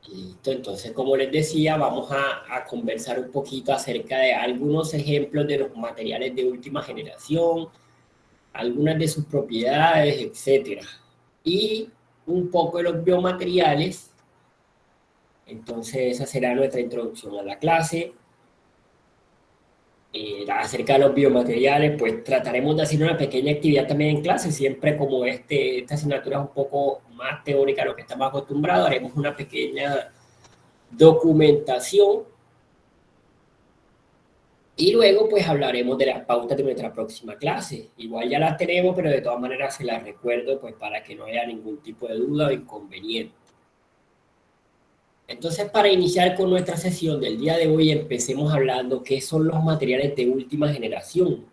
Listo, entonces como les decía, vamos a conversar un poquito acerca de algunos ejemplos de los materiales de última generación, algunas de sus propiedades, etcétera. Y un poco de los biomateriales. Entonces esa será nuestra introducción a la clase. Acerca de los biomateriales, pues trataremos de hacer una pequeña actividad también en clase, siempre como esta asignatura es un poco más teórica a lo que estamos acostumbrados, haremos una pequeña documentación y luego pues hablaremos de las pautas de nuestra próxima clase. Igual ya las tenemos, pero de todas maneras se las recuerdo pues para que no haya ningún tipo de duda o inconveniente. Entonces, para iniciar con nuestra sesión del día de hoy, empecemos hablando qué son los materiales de última generación.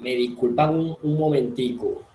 Me disculpan un momentico.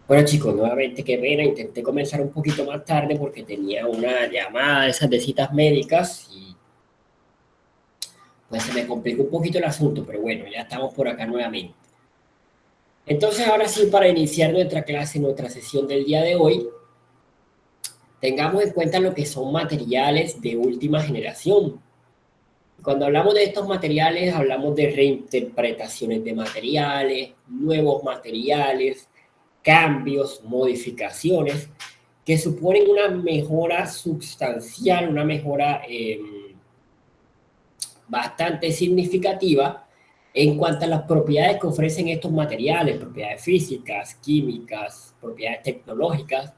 Bueno chicos, nuevamente qué pena, intenté comenzar un poquito más tarde porque tenía una llamada de esas de citas médicas y pues se me complicó un poquito el asunto, pero bueno, ya estamos por acá nuevamente. Entonces ahora sí, para iniciar nuestra clase, nuestra sesión del día de hoy, tengamos en cuenta lo que son materiales de última generación. Cuando hablamos de estos materiales, hablamos de reinterpretaciones de materiales, nuevos materiales, cambios, modificaciones, que suponen una mejora sustancial, una mejora bastante significativa en cuanto a las propiedades que ofrecen estos materiales, propiedades físicas, químicas, propiedades tecnológicas.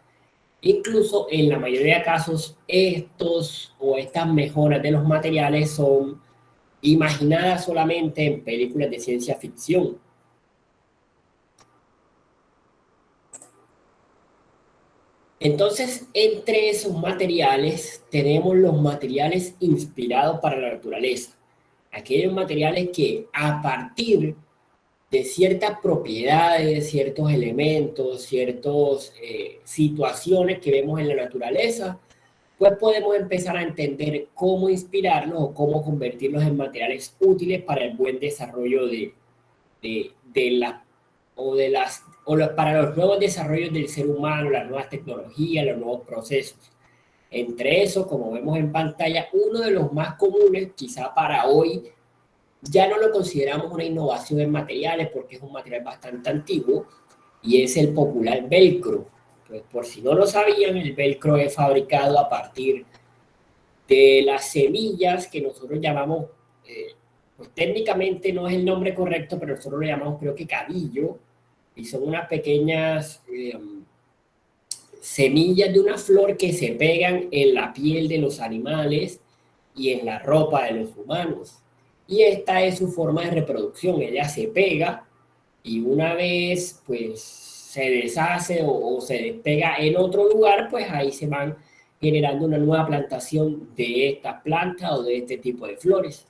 Incluso en la mayoría de casos, estos o estas mejoras de los materiales son imaginadas solamente en películas de ciencia ficción. Entonces, entre esos materiales tenemos los materiales inspirados para la naturaleza, aquellos materiales que a partir de ciertas propiedades, ciertos elementos, ciertas situaciones que vemos en la naturaleza, pues podemos empezar a entender cómo inspirarlos o cómo convertirlos en materiales útiles para el buen desarrollo de la, o de las, o los, para los nuevos desarrollos del ser humano, las nuevas tecnologías, los nuevos procesos. Entre eso, como vemos en pantalla, uno de los más comunes, quizá para hoy, ya no lo consideramos una innovación en materiales porque es un material bastante antiguo y es el popular velcro. Pues por si no lo sabían, el velcro es fabricado a partir de las semillas que nosotros llamamos, pues técnicamente no es el nombre correcto, pero nosotros lo llamamos creo que cabillo, y son unas pequeñas semillas de una flor que se pegan en la piel de los animales y en la ropa de los humanos. Y esta es su forma de reproducción, ella se pega y una vez pues se deshace o se despega en otro lugar, pues ahí se van generando una nueva plantación de esta planta o de este tipo de flores.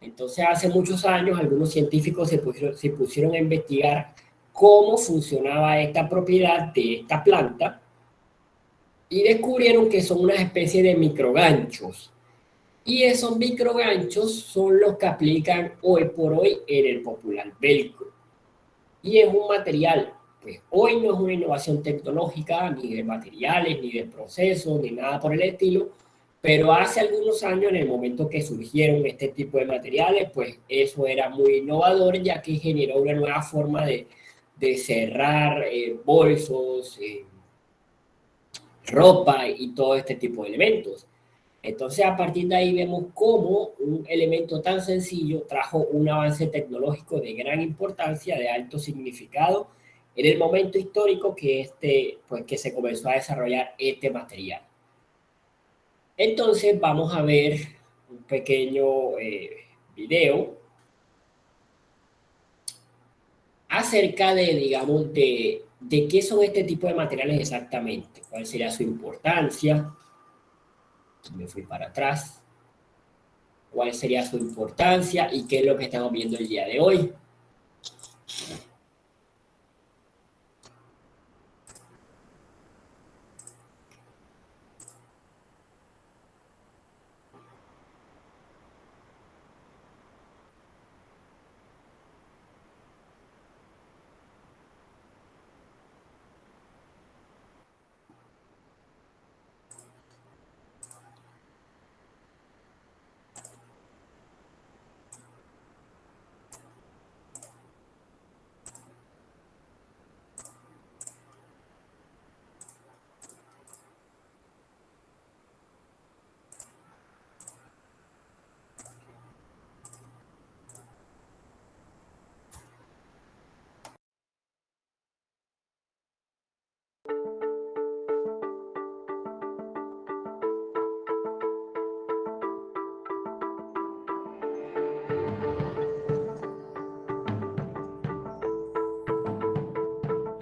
Entonces hace muchos años algunos científicos se pusieron a investigar cómo funcionaba esta propiedad de esta planta y descubrieron que son una especie de microganchos. Y esos microganchos son los que aplican hoy por hoy en el popular velcro. Y es un material, pues hoy no es una innovación tecnológica, ni de materiales, ni de procesos, ni nada por el estilo, pero hace algunos años, en el momento que surgieron este tipo de materiales, pues eso era muy innovador, ya que generó una nueva forma de cerrar bolsos, ropa y todo este tipo de elementos. Entonces, a partir de ahí vemos cómo un elemento tan sencillo trajo un avance tecnológico de gran importancia, de alto significado, en el momento histórico pues, que se comenzó a desarrollar este material. Entonces, vamos a ver un pequeño video acerca de, digamos, de qué son este tipo de materiales exactamente, cuál sería su importancia. Me fui para atrás. ¿Cuál sería su importancia y qué es lo que estamos viendo el día de hoy?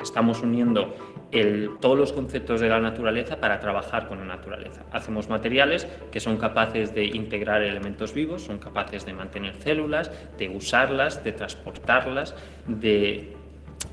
Estamos uniendo todos los conceptos de la naturaleza para trabajar con la naturaleza. Hacemos materiales que son capaces de integrar elementos vivos, son capaces de mantener células, de usarlas, de transportarlas, de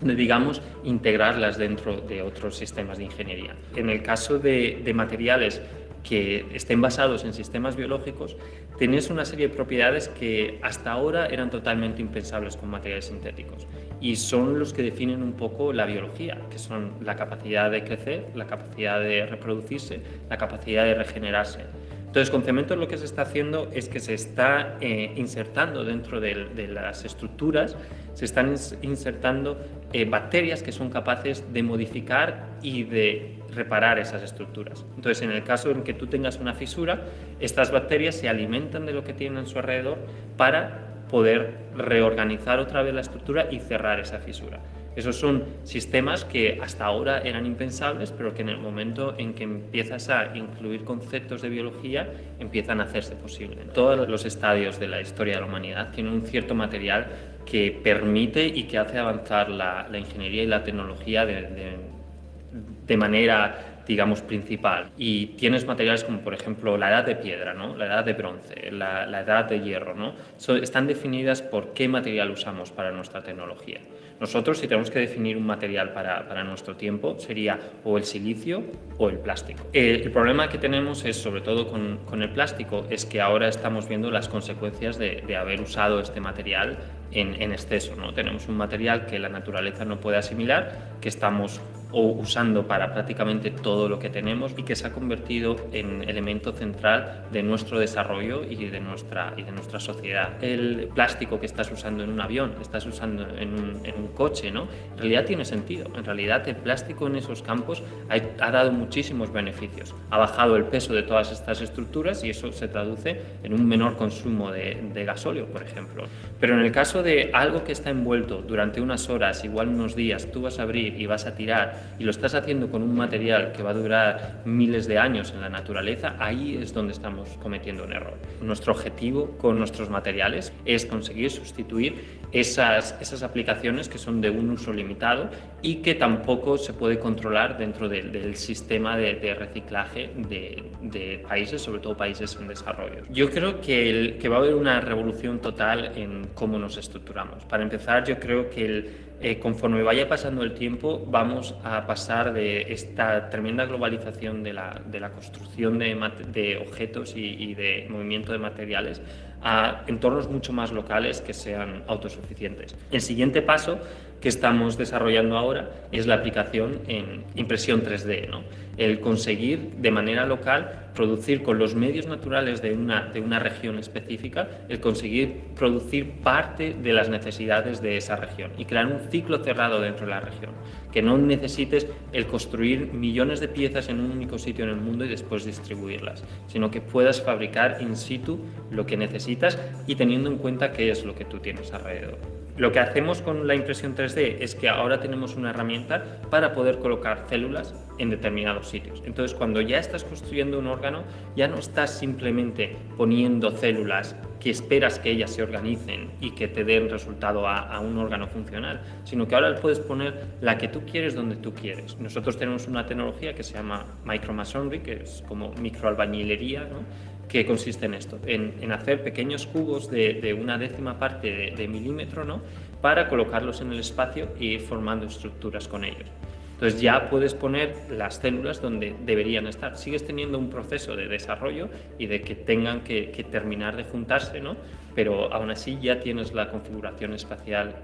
digamos, integrarlas dentro de otros sistemas de ingeniería. En el caso de materiales que estén basados en sistemas biológicos, tenés una serie de propiedades que hasta ahora eran totalmente impensables con materiales sintéticos y son los que definen un poco la biología, que son la capacidad de crecer, la capacidad de reproducirse, la capacidad de regenerarse. Entonces, con cemento lo que se está haciendo es que se está insertando dentro de las estructuras, se están insertando bacterias que son capaces de modificar y de reparar esas estructuras. Entonces, en el caso en que tú tengas una fisura, estas bacterias se alimentan de lo que tienen a su alrededor para poder reorganizar otra vez la estructura y cerrar esa fisura. Esos son sistemas que hasta ahora eran impensables, pero que en el momento en que empiezas a incluir conceptos de biología, empiezan a hacerse posible. Todos los estadios de la historia de la humanidad tienen un cierto material que permite y que hace avanzar la ingeniería y la tecnología de manera, digamos, principal. Y tienes materiales como, por ejemplo, la edad de piedra, ¿no? La edad de bronce, la edad de hierro, ¿no? Están definidas por qué material usamos para nuestra tecnología. Nosotros, si tenemos que definir un material para nuestro tiempo, sería o el silicio o el plástico. El problema que tenemos es, sobre todo con el plástico, es que ahora estamos viendo las consecuencias de haber usado este material en exceso, ¿no? Tenemos un material que la naturaleza no puede asimilar, que estamos usando para prácticamente todo lo que tenemos y que se ha convertido en elemento central de nuestro desarrollo y de nuestra sociedad. El plástico que estás usando en un avión, estás usando en un coche, ¿no? En realidad tiene sentido. En realidad el plástico en esos campos ha dado muchísimos beneficios. Ha bajado el peso de todas estas estructuras y eso se traduce en un menor consumo de gasóleo, por ejemplo. Pero en el caso de algo que está envuelto durante unas horas, igual unos días, tú vas a abrir y vas a tirar y lo estás haciendo con un material que va a durar miles de años en la naturaleza, ahí es donde estamos cometiendo un error. Nuestro objetivo con nuestros materiales es conseguir sustituir esas aplicaciones que son de un uso limitado y que tampoco se puede controlar dentro del sistema de reciclaje de países, sobre todo países en desarrollo. Yo creo que va a haber una revolución total en cómo nos estructuramos. Para empezar, yo creo que conforme vaya pasando el tiempo, vamos a pasar de esta tremenda globalización de la construcción de objetos y de movimiento de materiales a entornos mucho más locales que sean autosuficientes. El siguiente paso que estamos desarrollando ahora es la aplicación en impresión 3D, ¿no? El conseguir de manera local producir con los medios naturales de una región específica, el conseguir producir parte de las necesidades de esa región y crear un ciclo cerrado dentro de la región, que no necesites el construir millones de piezas en un único sitio en el mundo y después distribuirlas, sino que puedas fabricar in situ lo que necesitas y teniendo en cuenta qué es lo que tú tienes alrededor. Lo que hacemos con la impresión 3D es que ahora tenemos una herramienta para poder colocar células en determinados sitios. Entonces, cuando ya estás construyendo un órgano, ya no estás simplemente poniendo células que esperas que ellas se organicen y que te den resultado a un órgano funcional, sino que ahora puedes poner la que tú quieres donde tú quieres. Nosotros tenemos una tecnología que se llama micromasonry, que es como microalbañilería, ¿no? Que consiste en esto, en hacer pequeños cubos de una décima parte de milímetro, ¿no? Para colocarlos en el espacio e ir formando estructuras con ellos. Entonces ya puedes poner las células donde deberían estar. Sigues teniendo un proceso de desarrollo y de que tengan que terminar de juntarse, ¿no? Pero aún así ya tienes la configuración espacial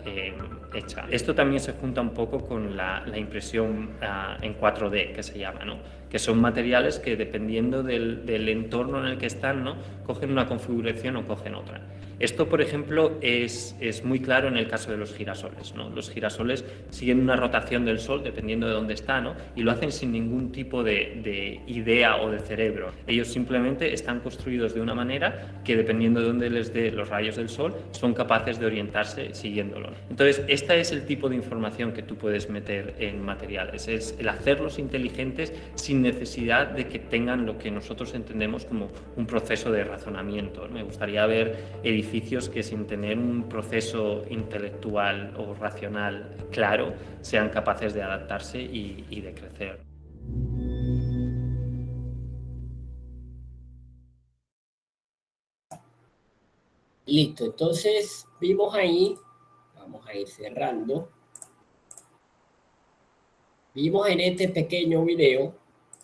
hecha. Esto también se junta un poco con la impresión en 4D, que se llama, ¿no? Que son materiales que dependiendo del entorno en el que están, ¿no? Cogen una configuración o cogen otra. Esto, por ejemplo, es muy claro en el caso de los girasoles, ¿no? Los girasoles siguen una rotación del Sol dependiendo de dónde está, ¿no? Y lo hacen sin ningún tipo de idea o de cerebro. Ellos simplemente están construidos de una manera que dependiendo de dónde les dé los rayos del Sol son capaces de orientarse siguiéndolo. Entonces, este es el tipo de información que tú puedes meter en materiales, es el hacerlos inteligentes sin necesidad de que tengan lo que nosotros entendemos como un proceso de razonamiento. Me gustaría ver edificios que sin tener un proceso intelectual o racional claro sean capaces de adaptarse y de crecer. Listo, entonces vimos ahí, vamos a ir cerrando. Vimos en este pequeño video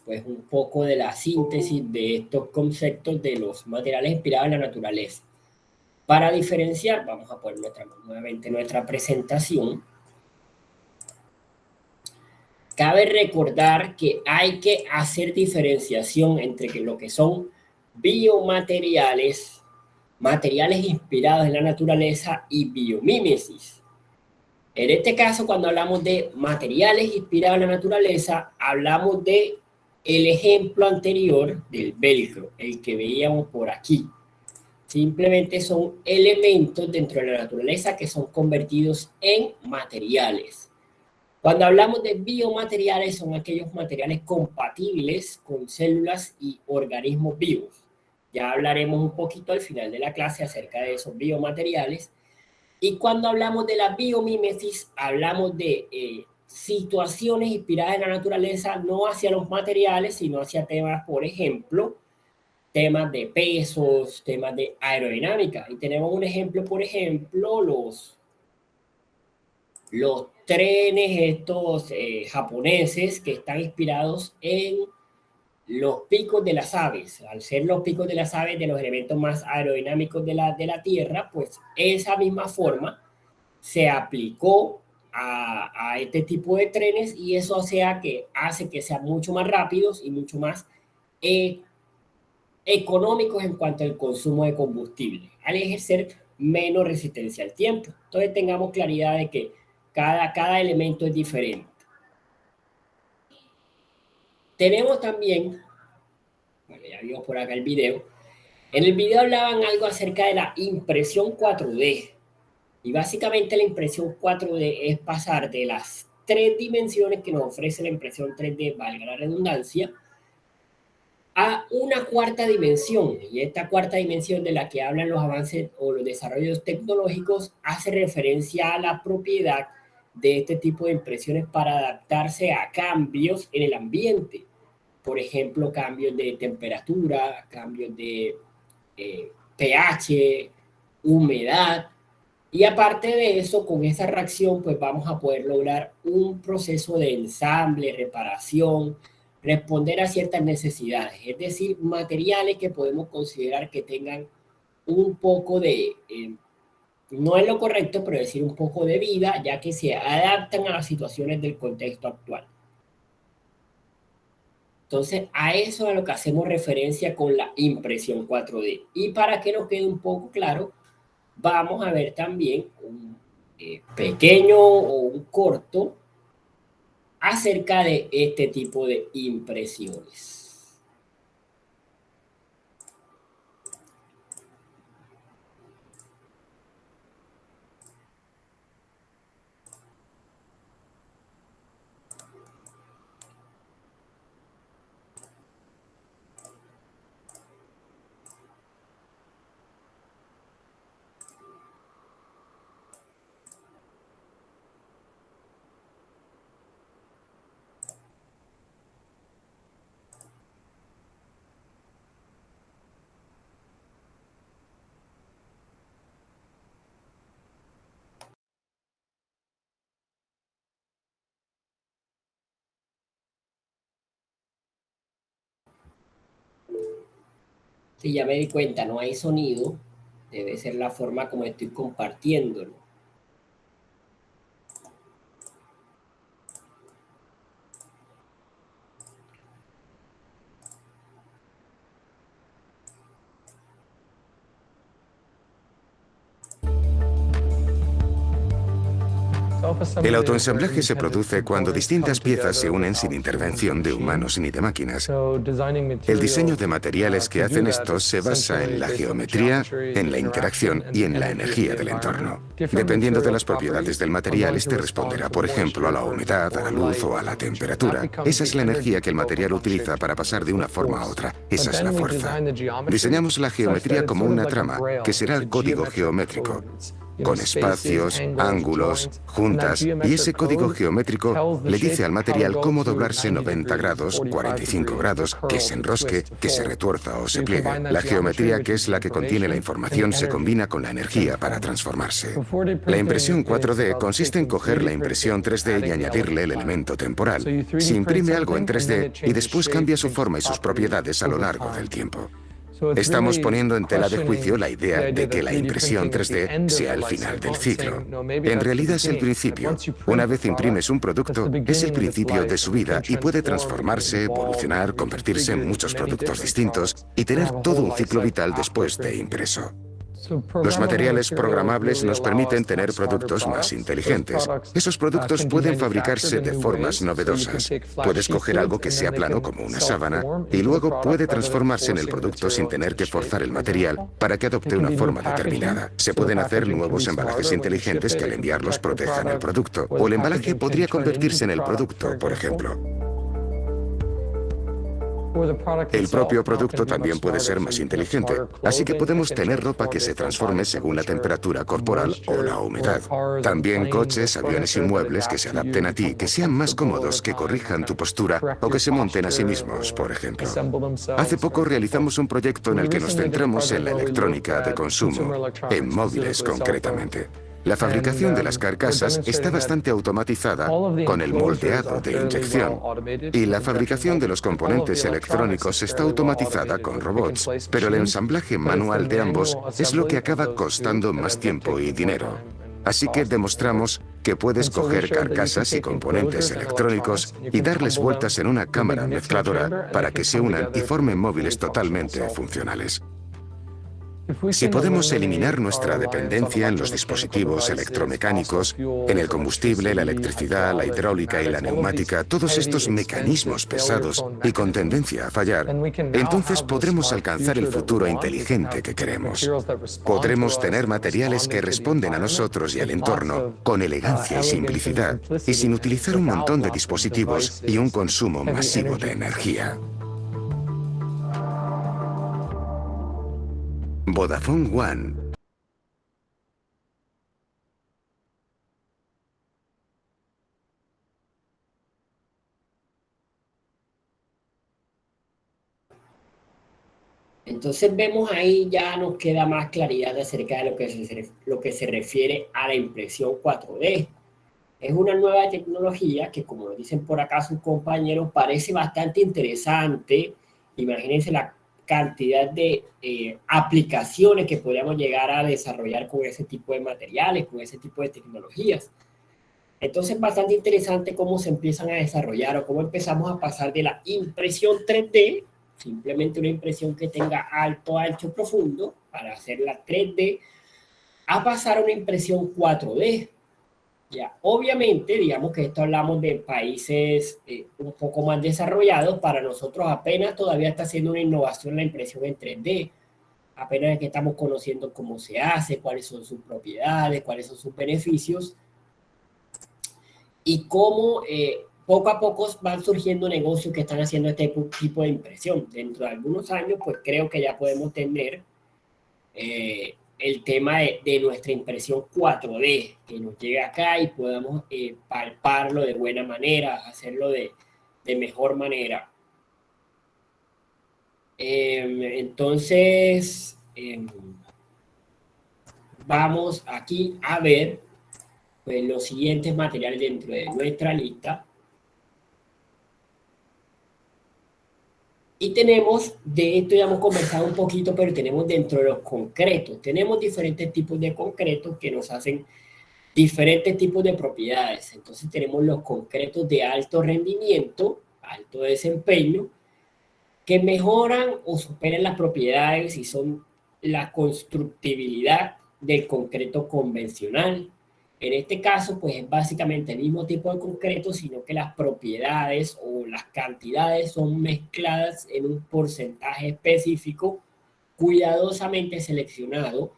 pues un poco de la síntesis de estos conceptos de los materiales inspirados en la naturaleza. Para diferenciar, vamos a poner nuevamente nuestra presentación. Cabe recordar que hay que hacer diferenciación entre lo que son biomateriales, materiales inspirados en la naturaleza y biomímesis. En este caso, cuando hablamos de materiales inspirados en la naturaleza, hablamos de el ejemplo anterior del velcro, el que veíamos por aquí. Simplemente son elementos dentro de la naturaleza que son convertidos en materiales. Cuando hablamos de biomateriales, son aquellos materiales compatibles con células y organismos vivos. Ya hablaremos un poquito al final de la clase acerca de esos biomateriales. Y cuando hablamos de la biomímesis, hablamos de situaciones inspiradas en la naturaleza, no hacia los materiales, sino hacia temas, por ejemplo, temas de pesos, temas de aerodinámica. Y tenemos un ejemplo, por ejemplo, los trenes estos japoneses que están inspirados en los picos de las aves. Al ser los picos de las aves de los elementos más aerodinámicos de la Tierra, pues esa misma forma se aplicó a este tipo de trenes y eso hace que sean mucho más rápidos y mucho más económicos en cuanto al consumo de combustible, al ejercer menos resistencia al tiempo. Entonces tengamos claridad de que cada elemento es diferente. Tenemos también, bueno, ya vimos por acá el video. En el video hablaban algo acerca de la impresión 4D. Y básicamente la impresión 4D es pasar de las 3 dimensiones que nos ofrece la impresión 3D, valga la redundancia, a una cuarta dimensión. Y esta cuarta dimensión de la que hablan los avances o los desarrollos tecnológicos hace referencia a la propiedad de este tipo de impresiones para adaptarse a cambios en el ambiente. Por ejemplo, cambios de temperatura, cambios de pH, humedad. Y aparte de eso, con esa reacción, pues vamos a poder lograr un proceso de ensamble, reparación, responder a ciertas necesidades. Es decir, materiales que podemos considerar que tengan un poco de, no es lo correcto, pero decir un poco de vida, ya que se adaptan a las situaciones del contexto actual. Entonces, a eso es a lo que hacemos referencia con la impresión 4D. Y para que nos quede un poco claro, vamos a ver también un pequeño o un corto acerca de este tipo de impresiones. Si ya me di cuenta, no hay sonido, debe ser la forma como estoy compartiéndolo. El autoensamblaje se produce cuando distintas piezas se unen sin intervención de humanos ni de máquinas. El diseño de materiales que hacen esto se basa en la geometría, en la interacción y en la energía del entorno. Dependiendo de las propiedades del material, este responderá, por ejemplo, a la humedad, a la luz o a la temperatura. Esa es la energía que el material utiliza para pasar de una forma a otra. Esa es la fuerza. Diseñamos la geometría como una trama, que será el código geométrico. con espacios, ángulos, juntas, y ese código geométrico le dice al material cómo doblarse 90 grados, 45 grados, que se enrosque, que se retuerza o se pliegue. La geometría, que es la que contiene la información, se combina con la energía para transformarse. La impresión 4D consiste en coger la impresión 3D y añadirle el elemento temporal. Se imprime algo en 3D y después cambia su forma y sus propiedades a lo largo del tiempo. Estamos poniendo en tela de juicio la idea de que la impresión 3D sea el final del ciclo. En realidad es el principio. Una vez imprimes un producto, es el principio de su vida y puede transformarse, evolucionar, convertirse en muchos productos distintos y tener todo un ciclo vital después de impreso. Los materiales programables nos permiten tener productos más inteligentes. Esos productos pueden fabricarse de formas novedosas. Puedes coger algo que sea plano como una sábana y luego puede transformarse en el producto sin tener que forzar el material para que adopte una forma determinada. Se pueden hacer nuevos embalajes inteligentes que al enviarlos protejan el producto. O el embalaje podría convertirse en el producto, por ejemplo. El propio producto también puede ser más inteligente, así que podemos tener ropa que se transforme según la temperatura corporal o la humedad. También coches, aviones y muebles que se adapten a ti, que sean más cómodos, que corrijan tu postura o que se monten a sí mismos, por ejemplo. Hace poco realizamos un proyecto en el que nos centramos en la electrónica de consumo, en móviles concretamente. La fabricación de las carcasas está bastante automatizada con el moldeado de inyección y la fabricación de los componentes electrónicos está automatizada con robots, pero el ensamblaje manual de ambos es lo que acaba costando más tiempo y dinero. Así que demostramos que puedes coger carcasas y componentes electrónicos y darles vueltas en una cámara mezcladora para que se unan y formen móviles totalmente funcionales. Si podemos eliminar nuestra dependencia en los dispositivos electromecánicos, en el combustible, la electricidad, la hidráulica y la neumática, todos estos mecanismos pesados y con tendencia a fallar, entonces podremos alcanzar el futuro inteligente que queremos. Podremos tener materiales que responden a nosotros y al entorno con elegancia y simplicidad, y sin utilizar un montón de dispositivos y un consumo masivo de energía. Vodafone One. Entonces vemos ahí, ya nos queda más claridad acerca de lo que se refiere a la impresión 4D. Es una nueva tecnología que, como dicen por acá sus compañeros, parece bastante interesante. Imagínense la cantidad de aplicaciones que podríamos llegar a desarrollar con ese tipo de materiales, con ese tipo de tecnologías. Entonces es bastante interesante cómo se empiezan a desarrollar o cómo empezamos a pasar de la impresión 3D, simplemente una impresión que tenga alto, ancho, profundo, para hacer la 3D, a pasar a una impresión 4D. Ya, obviamente, digamos que esto hablamos de países un poco más desarrollados. Para nosotros apenas todavía está haciendo una innovación la impresión en 3D. Apenas es que estamos conociendo cómo se hace, cuáles son sus propiedades, cuáles son sus beneficios y cómo poco a poco van surgiendo negocios que están haciendo este tipo de impresión. Dentro de algunos años, pues creo que ya podemos tener el tema de nuestra impresión 4D, que nos llegue acá y podamos palparlo de buena manera, hacerlo de mejor manera. Entonces, vamos aquí a ver pues, los siguientes materiales dentro de nuestra lista. Y tenemos, de esto ya hemos conversado un poquito, pero tenemos dentro de los concretos, tenemos diferentes tipos de concretos que nos hacen diferentes tipos de propiedades. Entonces tenemos los concretos de alto rendimiento, alto desempeño, que mejoran o superan las propiedades y son la constructibilidad del concreto convencional. En este caso, pues es básicamente el mismo tipo de concreto, sino que las propiedades o las cantidades son mezcladas en un porcentaje específico, cuidadosamente seleccionado.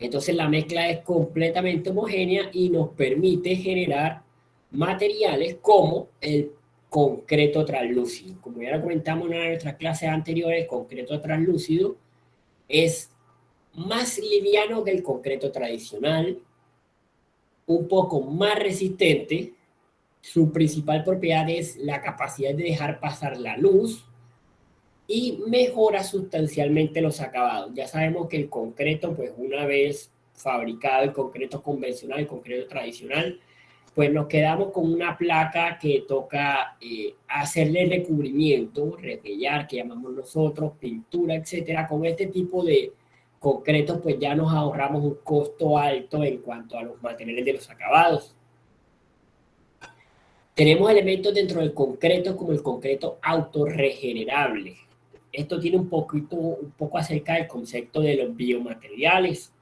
Entonces la mezcla es completamente homogénea y nos permite generar materiales como el concreto translúcido. Como ya lo comentamos en una de nuestras clases anteriores, el concreto translúcido es más liviano que el concreto tradicional, un poco más resistente. Su principal propiedad es la capacidad de dejar pasar la luz y mejora sustancialmente los acabados. Ya sabemos que el concreto, pues una vez fabricado, el concreto convencional, el concreto tradicional, pues nos quedamos con una placa que toca hacerle recubrimiento, repellar, que llamamos nosotros, pintura, etcétera. Con este tipo de concreto, pues ya nos ahorramos un costo alto en cuanto a los materiales de los acabados. Tenemos elementos dentro del concreto como el concreto autorregenerable. Esto tiene un poco acerca del concepto de los biomateriales.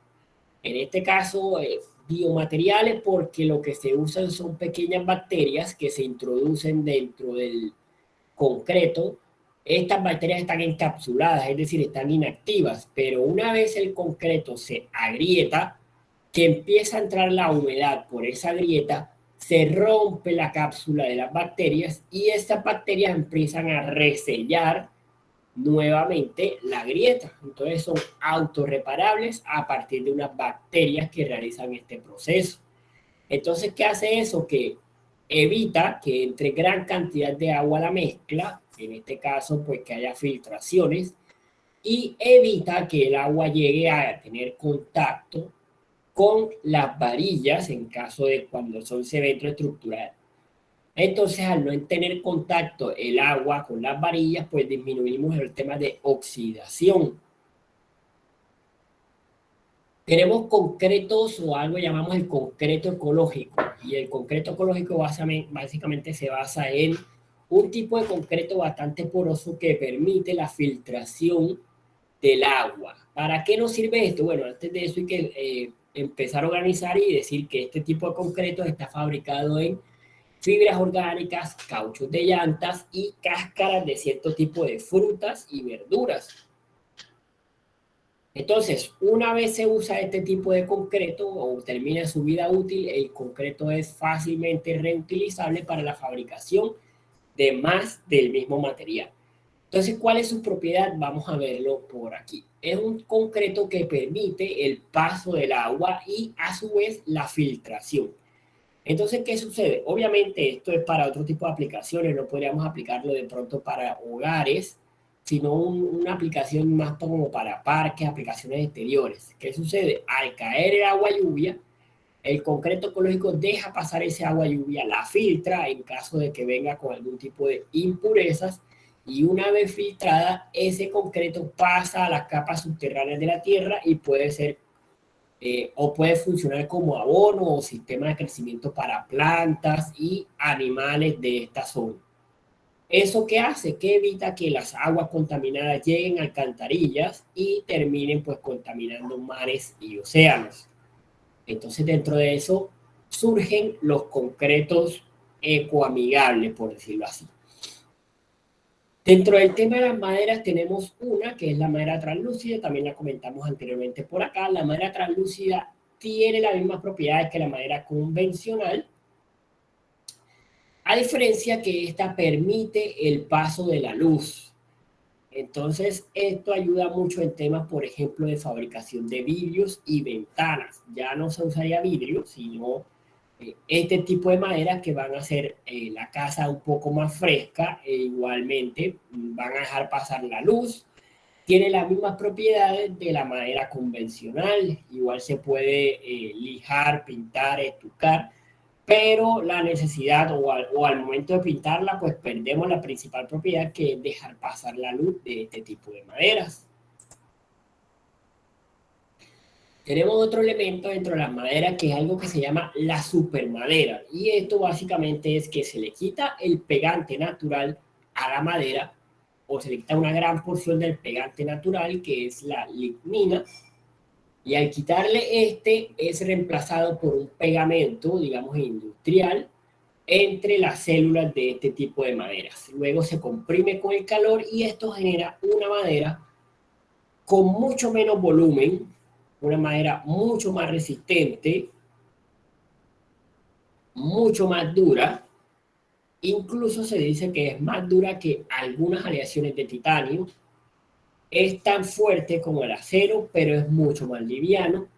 En este caso, biomateriales porque lo que se usan son pequeñas bacterias que se introducen dentro del concreto. Estas bacterias están encapsuladas, es decir, están inactivas, pero una vez el concreto se agrieta, que empieza a entrar la humedad por esa grieta, se rompe la cápsula de las bacterias y estas bacterias empiezan a resellar nuevamente la grieta. Entonces son autorreparables a partir de unas bacterias que realizan este proceso. Entonces, ¿qué hace eso? Que evita que entre gran cantidad de agua a la mezcla, en este caso, pues que haya filtraciones, y evita que el agua llegue a tener contacto con las varillas en caso de cuando son cemento estructural. Entonces, al no tener contacto el agua con las varillas, pues disminuimos el tema de oxidación. Tenemos concretos o algo llamamos el concreto ecológico. Y el concreto ecológico básicamente se basa en un tipo de concreto bastante poroso que permite la filtración del agua. ¿Para qué nos sirve esto? Bueno, antes de eso hay que empezar a organizar y decir que este tipo de concreto está fabricado en fibras orgánicas, cauchos de llantas y cáscaras de cierto tipo de frutas y verduras. Entonces, una vez se usa este tipo de concreto o termina su vida útil, el concreto es fácilmente reutilizable para la fabricación de más del mismo material. Entonces, ¿cuál es su propiedad? Vamos a verlo por aquí. Es un concreto que permite el paso del agua y a su vez la filtración. Entonces, ¿qué sucede? Obviamente esto es para otro tipo de aplicaciones, no podríamos aplicarlo de pronto para hogares, sino una aplicación más como para parques, aplicaciones exteriores. ¿Qué sucede? Al caer el agua lluvia, el concreto ecológico deja pasar ese agua lluvia, la filtra en caso de que venga con algún tipo de impurezas y una vez filtrada, ese concreto pasa a las capas subterráneas de la tierra y puede ser o puede funcionar como abono o sistema de crecimiento para plantas y animales de esta zona. ¿Eso qué hace? Que evita que las aguas contaminadas lleguen a alcantarillas y terminen pues contaminando mares y océanos. Entonces dentro de eso surgen los concretos ecoamigables, por decirlo así. Dentro del tema de las maderas tenemos una que es la madera translúcida, también la comentamos anteriormente por acá. La madera translúcida tiene las mismas propiedades que la madera convencional, a diferencia que esta permite el paso de la luz. Entonces, esto ayuda mucho en temas, por ejemplo, de fabricación de vidrios y ventanas. Ya no se usaría vidrio, sino este tipo de maderas que van a hacer la casa un poco más fresca e igualmente van a dejar pasar la luz. Tiene las mismas propiedades de la madera convencional. Igual se puede lijar, pintar, estucar, pero la necesidad o al momento de pintarla, pues perdemos la principal propiedad que es dejar pasar la luz de este tipo de maderas. Tenemos otro elemento dentro de las maderas que es algo que se llama la supermadera. Y esto básicamente es que se le quita el pegante natural a la madera o se le quita una gran porción del pegante natural que es la lignina. Y al quitarle este es reemplazado por un pegamento, digamos, industrial entre las células de este tipo de maderas. Luego se comprime con el calor y esto genera una madera con mucho menos volumen, una madera mucho más resistente, mucho más dura. Incluso se dice que es más dura que algunas aleaciones de titanio es tan fuerte como el acero, pero es mucho más liviano.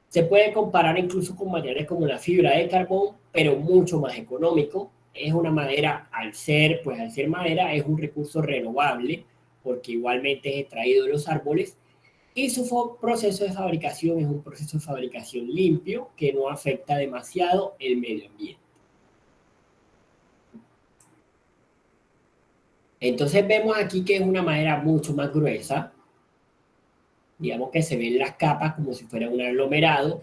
Se puede comparar incluso con materiales como la fibra de carbón, pero mucho más económico. Es una madera, al ser madera, es un recurso renovable, porque igualmente es extraído de los árboles, y su proceso de fabricación es un proceso de fabricación limpio que no afecta demasiado el medio ambiente. Entonces vemos aquí que es una madera mucho más gruesa, digamos que se ven las capas como si fuera un aglomerado,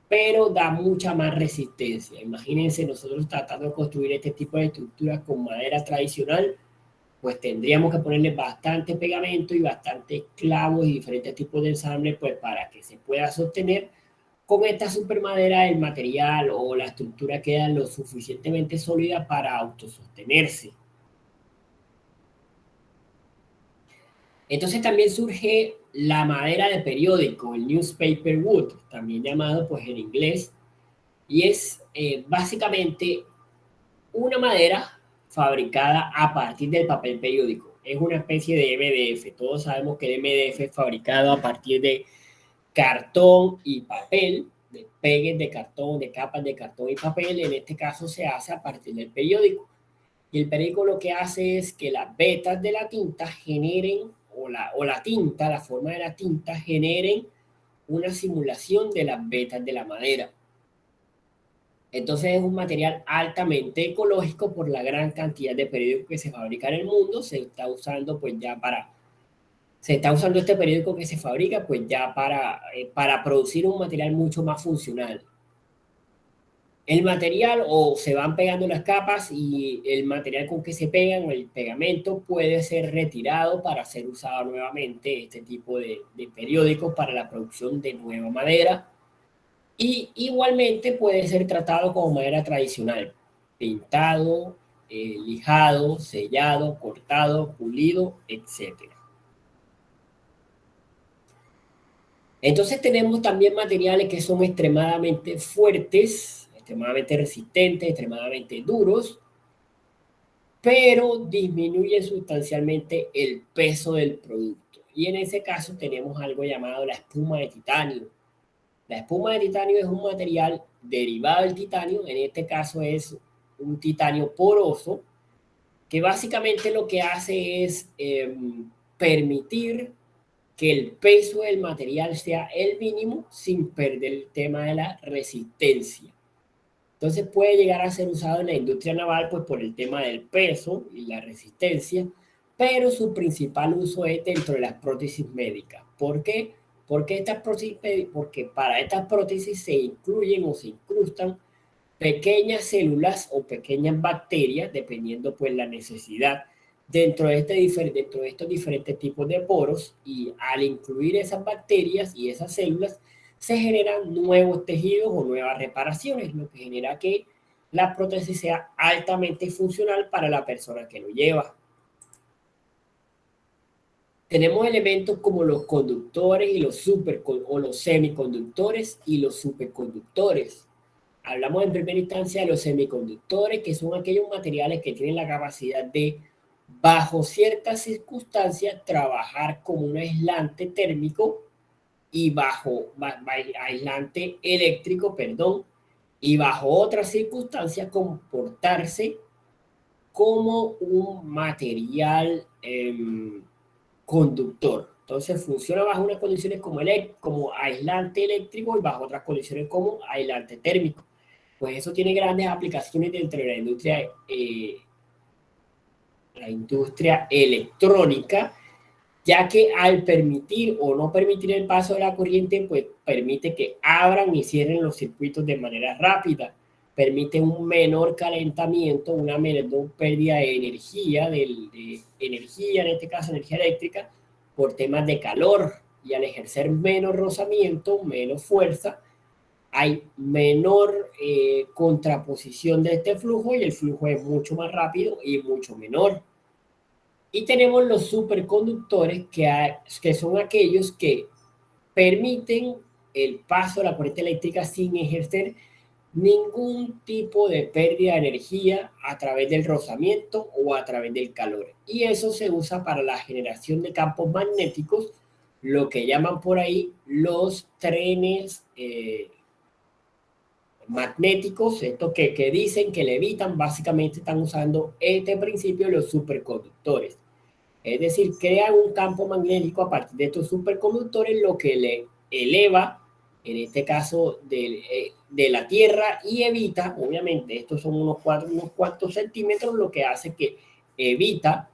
pero da mucha más resistencia. Imagínense nosotros tratando de construir este tipo de estructuras con madera tradicional, pues tendríamos que ponerle bastante pegamento y bastante clavos y diferentes tipos de ensamble, pues para que se pueda sostener. Con esta supermadera el material o la estructura queda lo suficientemente sólida para autosostenerse. Entonces también surge la madera de periódico, el newspaper wood, también llamado pues en inglés, y es básicamente una madera fabricada a partir del papel periódico. Es una especie de MDF. Todos sabemos que el MDF es fabricado a partir de cartón y papel, de pegues de cartón, de capas de cartón y papel. En este caso se hace a partir del periódico. Y el periódico lo que hace es que las vetas de la tinta generen, o la tinta, la forma de la tinta, generen una simulación de las vetas de la madera. Entonces es un material altamente ecológico por la gran cantidad de periódicos que se fabrica en el mundo. Se está usando pues ya se está usando este periódico que se fabrica pues ya para producir un material mucho más funcional. El material o se van pegando las capas y el material con que se pegan, el pegamento, puede ser retirado para ser usado nuevamente este tipo de periódicos para la producción de nueva madera. Y igualmente puede ser tratado como madera tradicional, pintado, lijado, sellado, cortado, pulido, etc. Entonces tenemos también materiales que son extremadamente fuertes, extremadamente resistentes, extremadamente duros, pero disminuyen sustancialmente el peso del producto. Y en ese caso tenemos algo llamado la espuma de titanio. La espuma de titanio es un material derivado del titanio, en este caso es un titanio poroso, que básicamente lo que hace es permitir que el peso del material sea el mínimo sin perder el tema de la resistencia. Entonces puede llegar a ser usado en la industria naval pues por el tema del peso y la resistencia, pero su principal uso es dentro de las prótesis médicas. ¿Por qué? Porque para estas prótesis se incluyen o se incrustan pequeñas células o pequeñas bacterias, dependiendo pues la necesidad, dentro de estos diferentes tipos de poros, y al incluir esas bacterias y esas células, se generan nuevos tejidos o nuevas reparaciones, lo que genera que la prótesis sea altamente funcional para la persona que lo lleva. Tenemos elementos como los conductores y los semiconductores y los superconductores. Hablamos en primera instancia de los semiconductores, que son aquellos materiales que tienen la capacidad de, bajo ciertas circunstancias, trabajar como un aislante térmico y aislante eléctrico, y bajo otras circunstancias comportarse como un material conductor. Entonces funciona bajo unas condiciones como aislante eléctrico y bajo otras condiciones como aislante térmico. Pues eso tiene grandes aplicaciones dentro de la industria electrónica, ya que al permitir o no permitir el paso de la corriente, pues permite que abran y cierren los circuitos de manera rápida, permite un menor calentamiento, una menor pérdida de energía, en este caso energía eléctrica, por temas de calor, y al ejercer menos rozamiento, menos fuerza, hay menor contraposición de este flujo y el flujo es mucho más rápido y mucho menor. Y tenemos los superconductores, que son aquellos que permiten el paso de la corriente eléctrica sin ejercer ningún tipo de pérdida de energía a través del rozamiento o a través del calor. Y eso se usa para la generación de campos magnéticos lo que llaman por ahí los trenes magnéticos, estos que dicen que levitan, básicamente están usando este principio de los superconductores. Es decir, crean un campo magnético a partir de estos superconductores, lo que le eleva, en este caso, de la Tierra y evita, obviamente, estos son unos cuantos centímetros, lo que hace que evita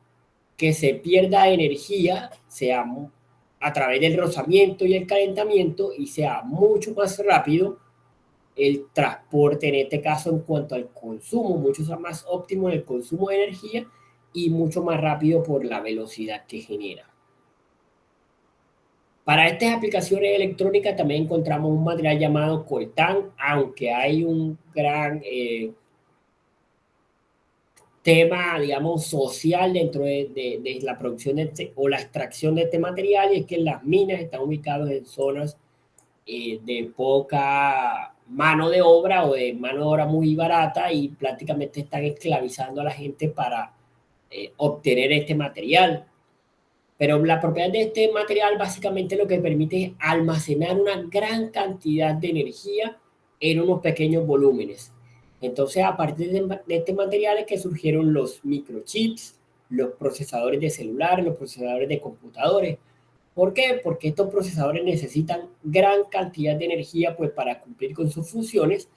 que se pierda energía, sea a través del rozamiento y el calentamiento, y sea mucho más rápido el transporte, en este caso en cuanto al consumo, mucho más óptimo en el consumo de energía y mucho más rápido por la velocidad que genera. Para estas aplicaciones electrónicas también encontramos un material llamado coltán, aunque hay un gran tema, digamos, social dentro de la producción o la extracción de este material, y es que las minas están ubicadas en zonas de poca mano de obra o de mano de obra muy barata, y prácticamente están esclavizando a la gente para obtener este material. Pero la propiedad de este material básicamente lo que permite es almacenar una gran cantidad de energía en unos pequeños volúmenes. Entonces, a partir de este material es que surgieron los microchips, los procesadores de celulares, los procesadores de computadores. ¿Por qué? Porque estos procesadores necesitan gran cantidad de energía pues, para cumplir con sus funciones,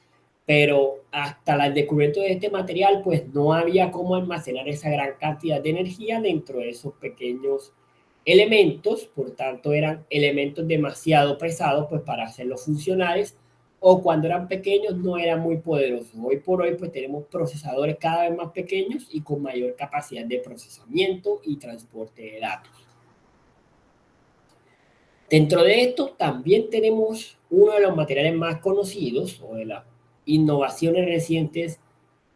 pero hasta el descubrimiento de este material pues no había cómo almacenar esa gran cantidad de energía dentro de esos pequeños elementos. Por tanto eran elementos demasiado pesados pues para hacerlos funcionales, o cuando eran pequeños no eran muy poderosos. Hoy por hoy pues tenemos procesadores cada vez más pequeños y con mayor capacidad de procesamiento y transporte de datos. Dentro de esto también tenemos uno de los materiales más conocidos o de las innovaciones recientes,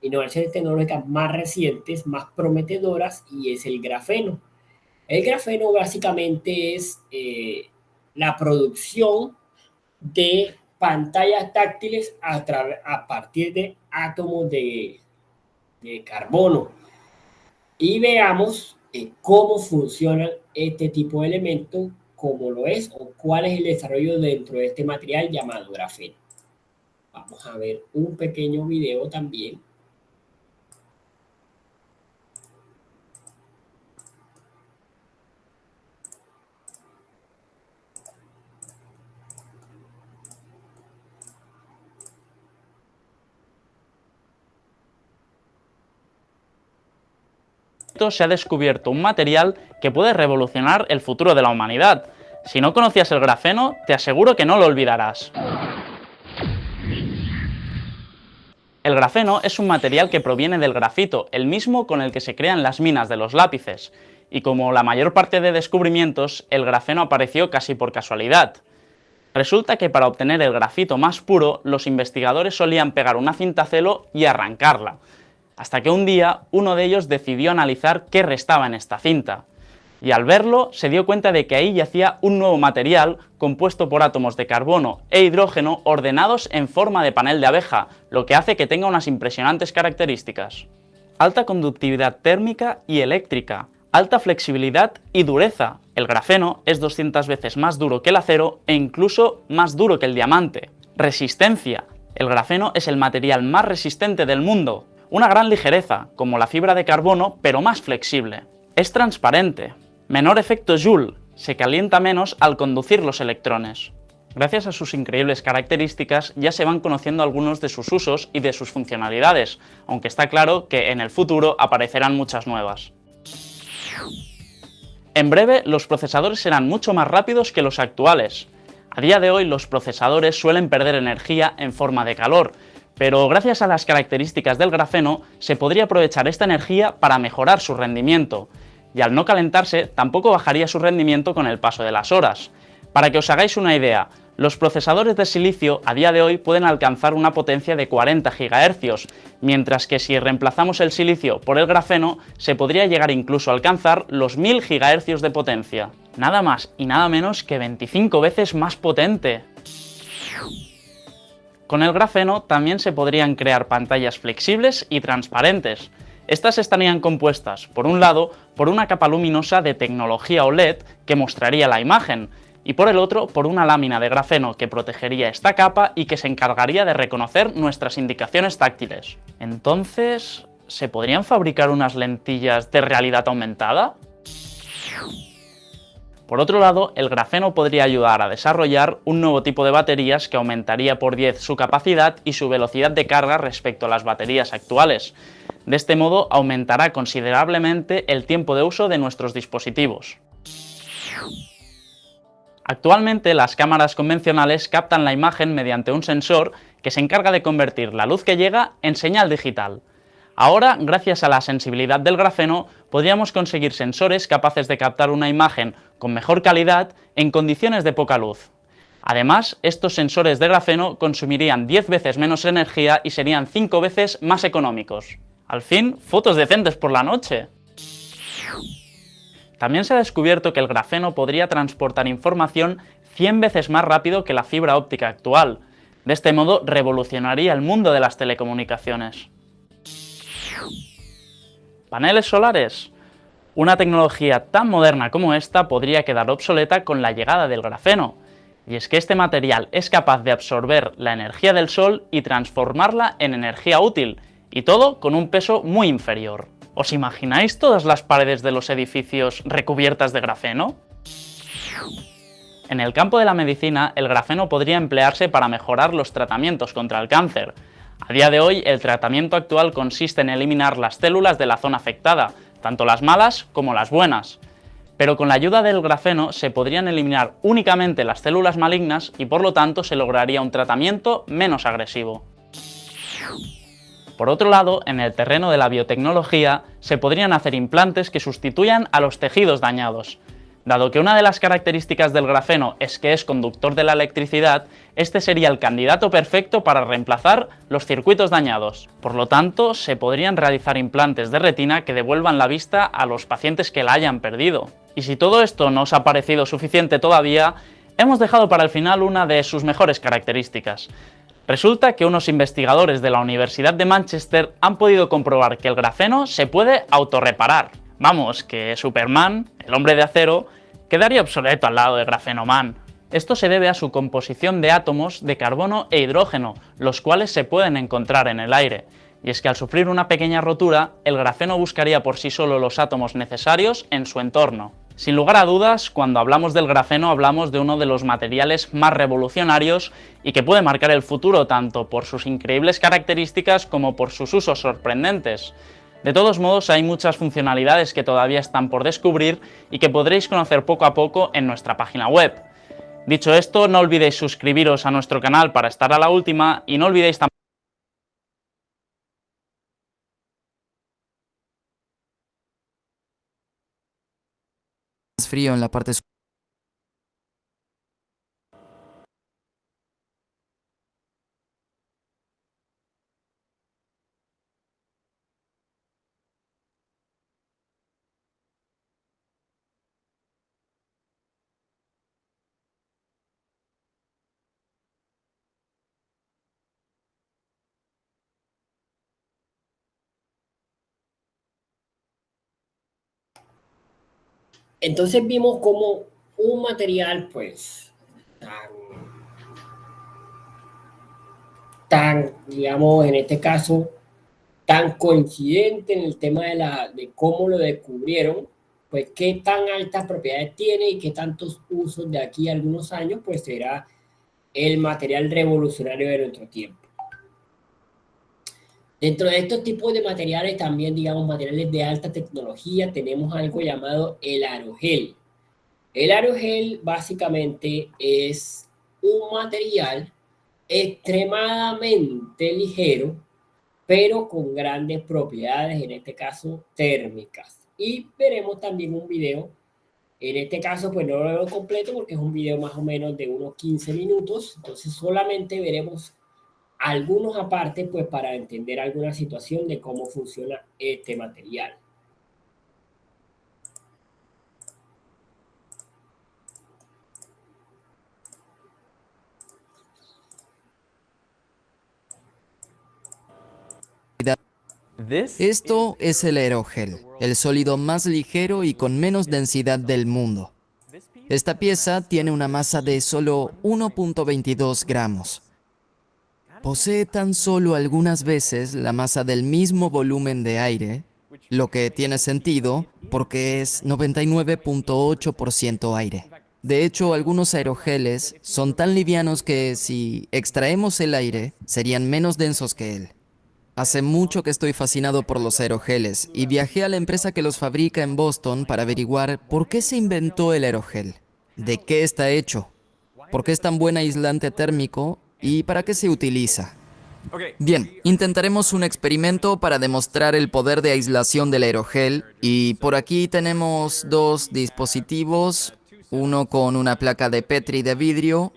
innovaciones tecnológicas más recientes, más prometedoras, y es el grafeno. El grafeno básicamente es la producción de pantallas táctiles a partir de átomos de carbono. Y veamos cómo funciona este tipo de elementos, cómo lo es o cuál es el desarrollo dentro de este material llamado grafeno. Vamos a ver un pequeño video también. Se ha descubierto un material que puede revolucionar el futuro de la humanidad. Si no conocías el grafeno, te aseguro que no lo olvidarás. El grafeno es un material que proviene del grafito, el mismo con el que se crean las minas de los lápices. Y como la mayor parte de descubrimientos, el grafeno apareció casi por casualidad. Resulta que para obtener el grafito más puro, los investigadores solían pegar una cinta celo y arrancarla. Hasta que un día uno de ellos decidió analizar qué restaba en esta cinta. Y al verlo se dio cuenta de que ahí yacía un nuevo material compuesto por átomos de carbono e hidrógeno ordenados en forma de panel de abeja, lo que hace que tenga unas impresionantes características. Alta conductividad térmica y eléctrica, alta flexibilidad y dureza. El grafeno es 200 veces más duro que el acero e incluso más duro que el diamante. Resistencia. El grafeno es el material más resistente del mundo. Una gran ligereza, como la fibra de carbono, pero más flexible. Es transparente. Menor efecto Joule, se calienta menos al conducir los electrones. Gracias a sus increíbles características ya se van conociendo algunos de sus usos y de sus funcionalidades, aunque está claro que en el futuro aparecerán muchas nuevas. En breve, los procesadores serán mucho más rápidos que los actuales. A día de hoy los procesadores suelen perder energía en forma de calor, pero gracias a las características del grafeno se podría aprovechar esta energía para mejorar su rendimiento, y al no calentarse tampoco bajaría su rendimiento con el paso de las horas. Para que os hagáis una idea, los procesadores de silicio a día de hoy pueden alcanzar una potencia de 40 GHz, mientras que si reemplazamos el silicio por el grafeno se podría llegar incluso a alcanzar los 1000 GHz de potencia. Nada más y nada menos que 25 veces más potente. Con el grafeno también se podrían crear pantallas flexibles y transparentes. Estas estarían compuestas, por un lado, por una capa luminosa de tecnología OLED que mostraría la imagen, y por el otro por una lámina de grafeno que protegería esta capa y que se encargaría de reconocer nuestras indicaciones táctiles. Entonces, ¿se podrían fabricar unas lentillas de realidad aumentada? Por otro lado, el grafeno podría ayudar a desarrollar un nuevo tipo de baterías que aumentaría por 10 su capacidad y su velocidad de carga respecto a las baterías actuales. De este modo, aumentará considerablemente el tiempo de uso de nuestros dispositivos. Actualmente, las cámaras convencionales captan la imagen mediante un sensor que se encarga de convertir la luz que llega en señal digital. Ahora, gracias a la sensibilidad del grafeno, podríamos conseguir sensores capaces de captar una imagen con mejor calidad en condiciones de poca luz. Además, estos sensores de grafeno consumirían 10 veces menos energía y serían 5 veces más económicos. Al fin, fotos decentes por la noche. También se ha descubierto que el grafeno podría transportar información 100 veces más rápido que la fibra óptica actual. De este modo, revolucionaría el mundo de las telecomunicaciones. ¿Paneles solares? Una tecnología tan moderna como esta podría quedar obsoleta con la llegada del grafeno. Y es que este material es capaz de absorber la energía del sol y transformarla en energía útil, y todo con un peso muy inferior. ¿Os imagináis todas las paredes de los edificios recubiertas de grafeno? En el campo de la medicina, el grafeno podría emplearse para mejorar los tratamientos contra el cáncer. A día de hoy, el tratamiento actual consiste en eliminar las células de la zona afectada, tanto las malas como las buenas. Pero con la ayuda del grafeno se podrían eliminar únicamente las células malignas y por lo tanto se lograría un tratamiento menos agresivo. Por otro lado, en el terreno de la biotecnología, se podrían hacer implantes que sustituyan a los tejidos dañados. Dado que una de las características del grafeno es que es conductor de la electricidad, este sería el candidato perfecto para reemplazar los circuitos dañados. Por lo tanto, se podrían realizar implantes de retina que devuelvan la vista a los pacientes que la hayan perdido. Y si todo esto no os ha parecido suficiente todavía, hemos dejado para el final una de sus mejores características. Resulta que unos investigadores de la Universidad de Manchester han podido comprobar que el grafeno se puede autorreparar. Vamos, que Superman, el hombre de acero, quedaría obsoleto al lado de Grafeno Man. Esto se debe a su composición de átomos de carbono e hidrógeno, los cuales se pueden encontrar en el aire. Y es que al sufrir una pequeña rotura, el grafeno buscaría por sí solo los átomos necesarios en su entorno. Sin lugar a dudas, cuando hablamos del grafeno hablamos de uno de los materiales más revolucionarios y que puede marcar el futuro tanto por sus increíbles características como por sus usos sorprendentes. De todos modos, hay muchas funcionalidades que todavía están por descubrir y que podréis conocer poco a poco en nuestra página web. Dicho esto, no olvidéis suscribiros a nuestro canal para estar a la última y no olvidéis tampoco frío en la parte Entonces vimos como un material, pues, digamos, en este caso, tan coincidente en el tema de cómo lo descubrieron, pues qué tan altas propiedades tiene y qué tantos usos de aquí a algunos años, pues será el material revolucionario de nuestro tiempo. Dentro de estos tipos de materiales, también, digamos, materiales de alta tecnología, tenemos algo llamado el aerogel. El aerogel básicamente es un material extremadamente ligero, pero con grandes propiedades, en este caso térmicas. Y veremos también un video, en este caso pues no lo veo completo porque es un video más o menos de unos 15 minutos, entonces solamente veremos algunos aparte pues para entender alguna situación de cómo funciona este material. Esto es el aerogel, el sólido más ligero y con menos densidad del mundo. Esta pieza tiene una masa de solo 1.22 gramos. Posee tan solo algunas veces la masa del mismo volumen de aire, lo que tiene sentido porque es 99.8% aire. De hecho, algunos aerogeles son tan livianos que si extraemos el aire, serían menos densos que él. Hace mucho que estoy fascinado por los aerogeles y viajé a la empresa que los fabrica en Boston para averiguar por qué se inventó el aerogel, de qué está hecho, por qué es tan buen aislante térmico y para qué se utiliza. Bien, intentaremos un experimento para demostrar el poder de aislación del aerogel y por aquí tenemos dos dispositivos, uno con una placa de Petri de vidrio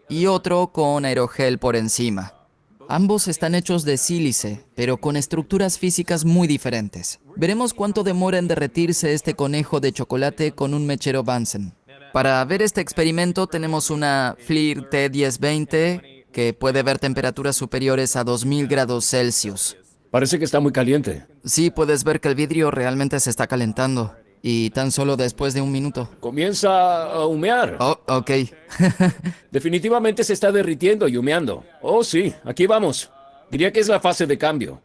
y otro con aerogel por encima. Ambos están hechos de sílice, pero con estructuras físicas muy diferentes. Veremos cuánto demora en derretirse este conejo de chocolate con un mechero Bunsen. Para ver este experimento tenemos una FLIR T1020 que puede ver temperaturas superiores a 2000 grados Celsius. Parece que está muy caliente. Sí, puedes ver que el vidrio realmente se está calentando. Y tan solo después de un minuto. Comienza a humear. Oh, ok. Definitivamente se está derritiendo y humeando. Oh, sí, aquí vamos. Diría que es la fase de cambio.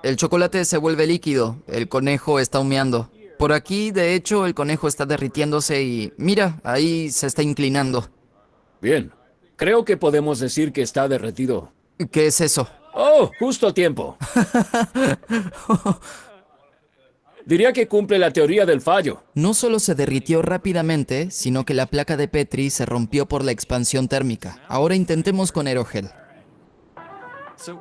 El chocolate se vuelve líquido, el conejo está humeando. Por aquí, de hecho, el conejo está derritiéndose y mira, ahí se está inclinando. Bien. Creo que podemos decir que está derretido. ¿Qué es eso? Oh, justo a tiempo. Diría que cumple la teoría del fallo. No solo se derritió rápidamente, sino que la placa de Petri se rompió por la expansión térmica. Ahora intentemos con aerogel.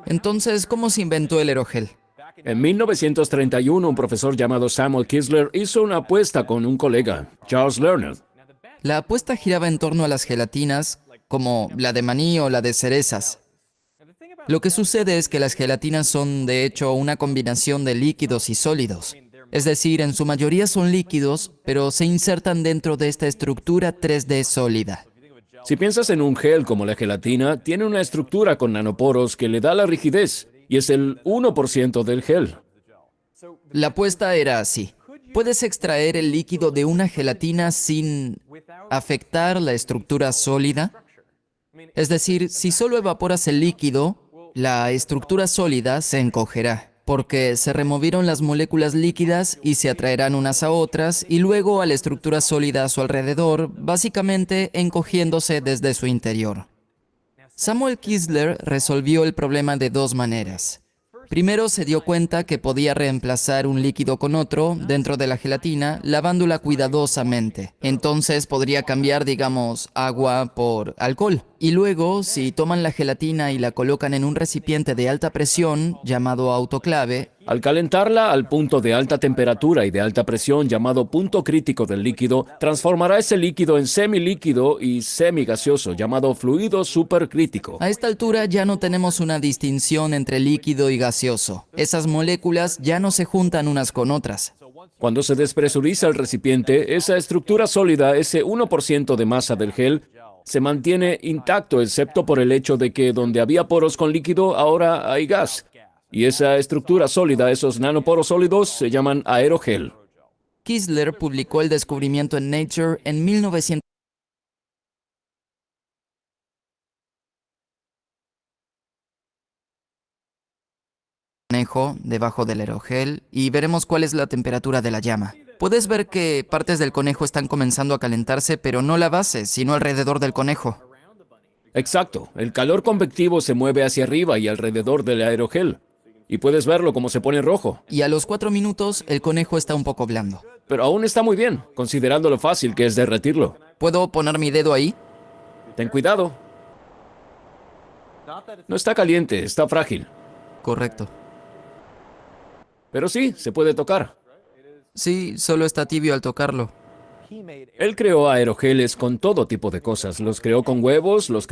Entonces, ¿cómo se inventó el aerogel? En 1931, un profesor llamado Samuel Kistler hizo una apuesta con un colega, Charles Lerner. La apuesta giraba en torno a las gelatinas, como la de maní o la de cerezas. Lo que sucede es que las gelatinas son, de hecho, una combinación de líquidos y sólidos. Es decir, en su mayoría son líquidos, pero se insertan dentro de esta estructura 3D sólida. Si piensas en un gel como la gelatina, tiene una estructura con nanoporos que le da la rigidez, y es el 1% del gel. La apuesta era así. ¿Puedes extraer el líquido de una gelatina sin afectar la estructura sólida? Es decir, si solo evaporas el líquido, la estructura sólida se encogerá, porque se removieron las moléculas líquidas y se atraerán unas a otras y luego a la estructura sólida a su alrededor, básicamente encogiéndose desde su interior. Samuel Kistler resolvió el problema de dos maneras. Primero se dio cuenta que podía reemplazar un líquido con otro dentro de la gelatina lavándola cuidadosamente. Entonces podría cambiar, digamos, agua por alcohol. Y luego, si toman la gelatina y la colocan en un recipiente de alta presión, llamado autoclave, Al calentarla al punto de alta temperatura y de alta presión llamado punto crítico del líquido, transformará ese líquido en semilíquido y semigaseoso llamado fluido supercrítico. a esta altura ya no tenemos una distinción entre líquido y gaseoso. Esas moléculas ya no se juntan unas con otras. Cuando se despresuriza el recipiente, esa estructura sólida, ese 1% de masa del gel, se mantiene intacto excepto por el hecho de que donde había poros con líquido, ahora hay gas. Y esa estructura sólida, esos nanoporos sólidos, se llaman aerogel. Kistler publicó el descubrimiento en Nature en 1900. Conejo debajo del aerogel y veremos cuál es la temperatura de la llama. Puedes ver que partes del conejo están comenzando a calentarse, pero no la base, sino alrededor del conejo. Exacto, el calor convectivo se mueve hacia arriba y alrededor del aerogel. Y puedes verlo como se pone rojo. Y a los 4 minutos, el conejo está un poco blando. Pero aún está muy bien, considerando lo fácil que es derretirlo. ¿Puedo poner mi dedo ahí? Ten cuidado. No está caliente, está frágil. Correcto. Pero sí, se puede tocar. Sí, solo está tibio al tocarlo. Él creó aerogeles con todo tipo de cosas. Los creó con huevos, los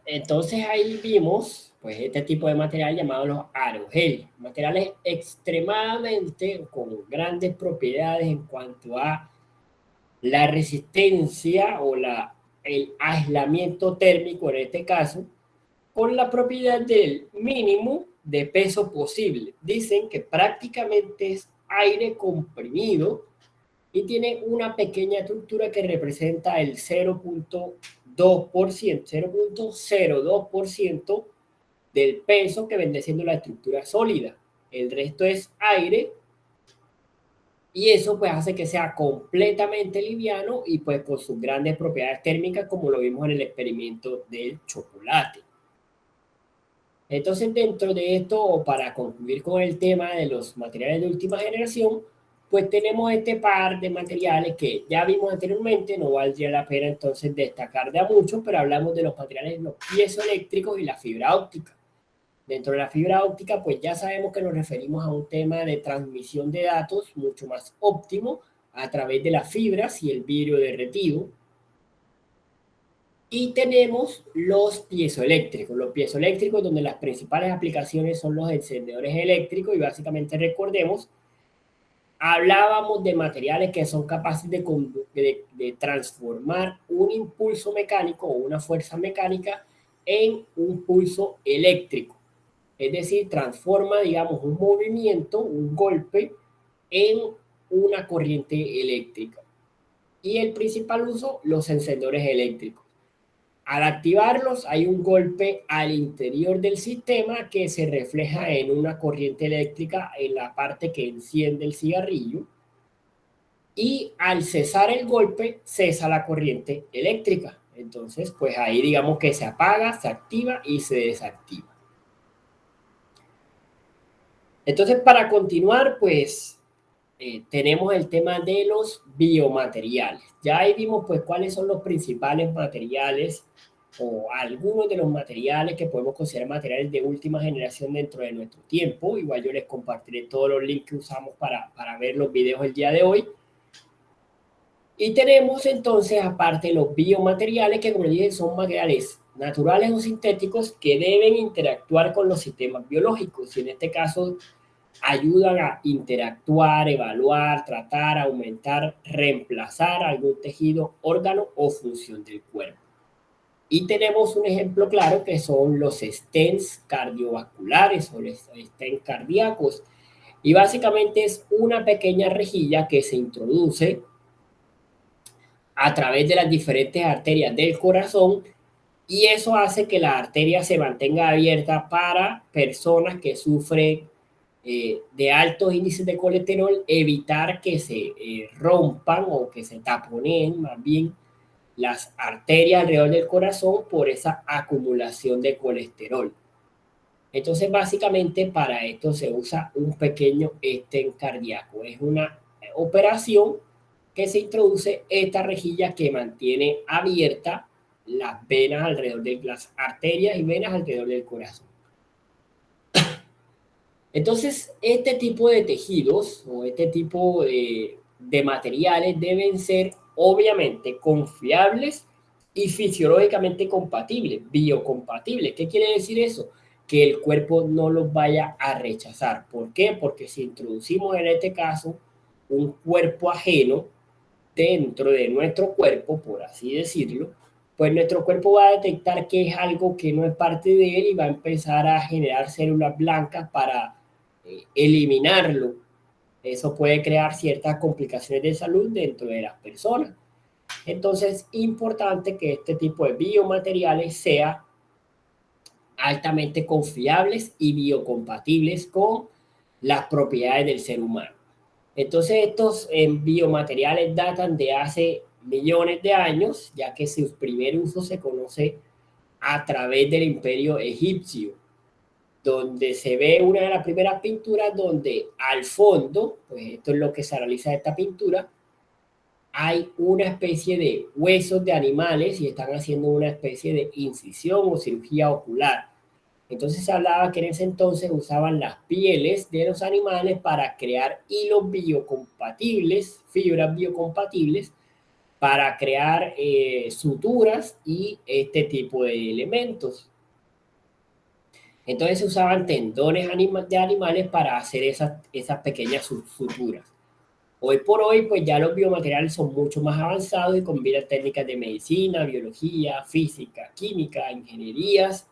Entonces ahí vimos pues este tipo de material llamado los aerogel, materiales extremadamente con grandes propiedades en cuanto a la resistencia o el aislamiento térmico en este caso, con la propiedad del mínimo de peso posible. Dicen que prácticamente es aire comprimido y tiene una pequeña estructura que representa el 0.02% del peso que viene siendo la estructura sólida. El resto es aire y eso pues hace que sea completamente liviano y pues con sus grandes propiedades térmicas como lo vimos en el experimento del chocolate. Entonces dentro de esto, o para concluir con el tema de los materiales de última generación, pues tenemos este par de materiales que ya vimos anteriormente, no valdría la pena entonces destacar de a mucho, pero hablamos de los materiales, los piezoeléctricos y la fibra óptica. Dentro de la fibra óptica, pues ya sabemos que nos referimos a un tema de transmisión de datos mucho más óptimo a través de las fibras y el vidrio derretido. Y tenemos los piezoeléctricos donde las principales aplicaciones son los encendedores eléctricos y básicamente recordemos, hablábamos de materiales que son capaces de transformar un impulso mecánico o una fuerza mecánica en un pulso eléctrico. Es decir, transforma, digamos, un movimiento, un golpe, en una corriente eléctrica. Y el principal uso, los encendedores eléctricos. Al activarlos, hay un golpe al interior del sistema que se refleja en una corriente eléctrica en la parte que enciende el cigarrillo. Y al cesar el golpe, cesa la corriente eléctrica. Entonces, pues ahí digamos que se apaga, se activa y se desactiva. Entonces, para continuar, pues tenemos el tema de los biomateriales. Ya ahí vimos pues cuáles son los principales materiales o algunos de los materiales que podemos considerar materiales de última generación dentro de nuestro tiempo. Igual yo les compartiré todos los links que usamos para ver los videos el día de hoy. Y tenemos entonces aparte los biomateriales que como les dije son materiales naturales o sintéticos que deben interactuar con los sistemas biológicos y en este caso ayudan a interactuar, evaluar, tratar, aumentar, reemplazar algún tejido, órgano o función del cuerpo. Y tenemos un ejemplo claro que son los stents cardiovasculares o los stents cardíacos. Y básicamente es una pequeña rejilla que se introduce a través de las diferentes arterias del corazón y eso hace que la arteria se mantenga abierta para personas que sufren de altos índices de colesterol, evitar que se rompan o que se taponeen más bien las arterias alrededor del corazón por esa acumulación de colesterol. Entonces, básicamente para esto se usa un pequeño stent cardíaco. Es una operación que se introduce esta rejilla que mantiene abierta las venas alrededor de las arterias y venas alrededor del corazón. Entonces, este tipo de tejidos o este tipo de materiales deben ser obviamente confiables y fisiológicamente compatibles, biocompatibles. ¿Qué quiere decir eso? Que el cuerpo no los vaya a rechazar. ¿Por qué? Porque si introducimos en este caso un cuerpo ajeno dentro de nuestro cuerpo, por así decirlo, pues nuestro cuerpo va a detectar que es algo que no es parte de él y va a empezar a generar células blancas para eliminarlo. Eso puede crear ciertas complicaciones de salud dentro de las personas. Entonces es importante que este tipo de biomateriales sean altamente confiables y biocompatibles con las propiedades del ser humano. Entonces estos biomateriales datan de hace millones de años, ya que su primer uso se conoce a través del imperio egipcio, donde se ve una de las primeras pinturas donde al fondo, pues esto es lo que se realiza de esta pintura, hay una especie de huesos de animales y están haciendo una especie de incisión o cirugía ocular. Entonces se hablaba que en ese entonces usaban las pieles de los animales para crear hilos biocompatibles, fibras biocompatibles, para crear suturas y este tipo de elementos. Entonces se usaban tendones de animales para hacer esas pequeñas suturas. Hoy por hoy, pues ya los biomateriales son mucho más avanzados y combinan técnicas de medicina, biología, física, química, ingenierías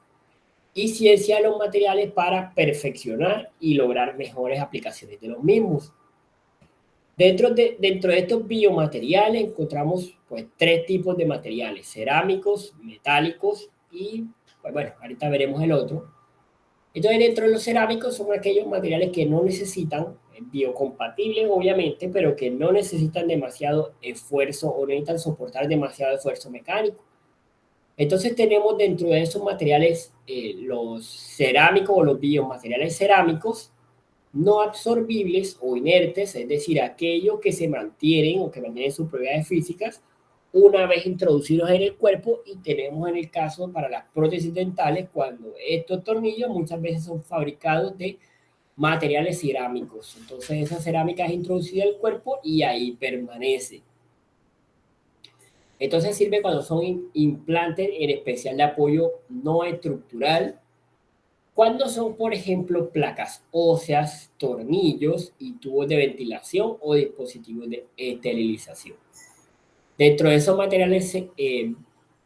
y ciencia de los materiales para perfeccionar y lograr mejores aplicaciones de los mismos. Dentro de estos biomateriales encontramos pues 3 tipos de materiales: cerámicos, metálicos y, pues bueno, ahorita veremos el otro. Entonces, dentro de los cerámicos son aquellos materiales que no necesitan, biocompatibles obviamente, pero que no necesitan demasiado esfuerzo o necesitan soportar demasiado esfuerzo mecánico. Entonces tenemos dentro de esos materiales los cerámicos o los biomateriales cerámicos no absorbibles o inertes, es decir, aquellos que se mantienen o que mantienen sus propiedades físicas una vez introducidos en el cuerpo, y tenemos en el caso para las prótesis dentales cuando estos tornillos muchas veces son fabricados de materiales cerámicos. Entonces esa cerámica es introducida al cuerpo y ahí permanece. Entonces sirve cuando son implantes en especial de apoyo no estructural, cuando son, por ejemplo, placas óseas, tornillos y tubos de ventilación o dispositivos de esterilización. Dentro de esos materiales,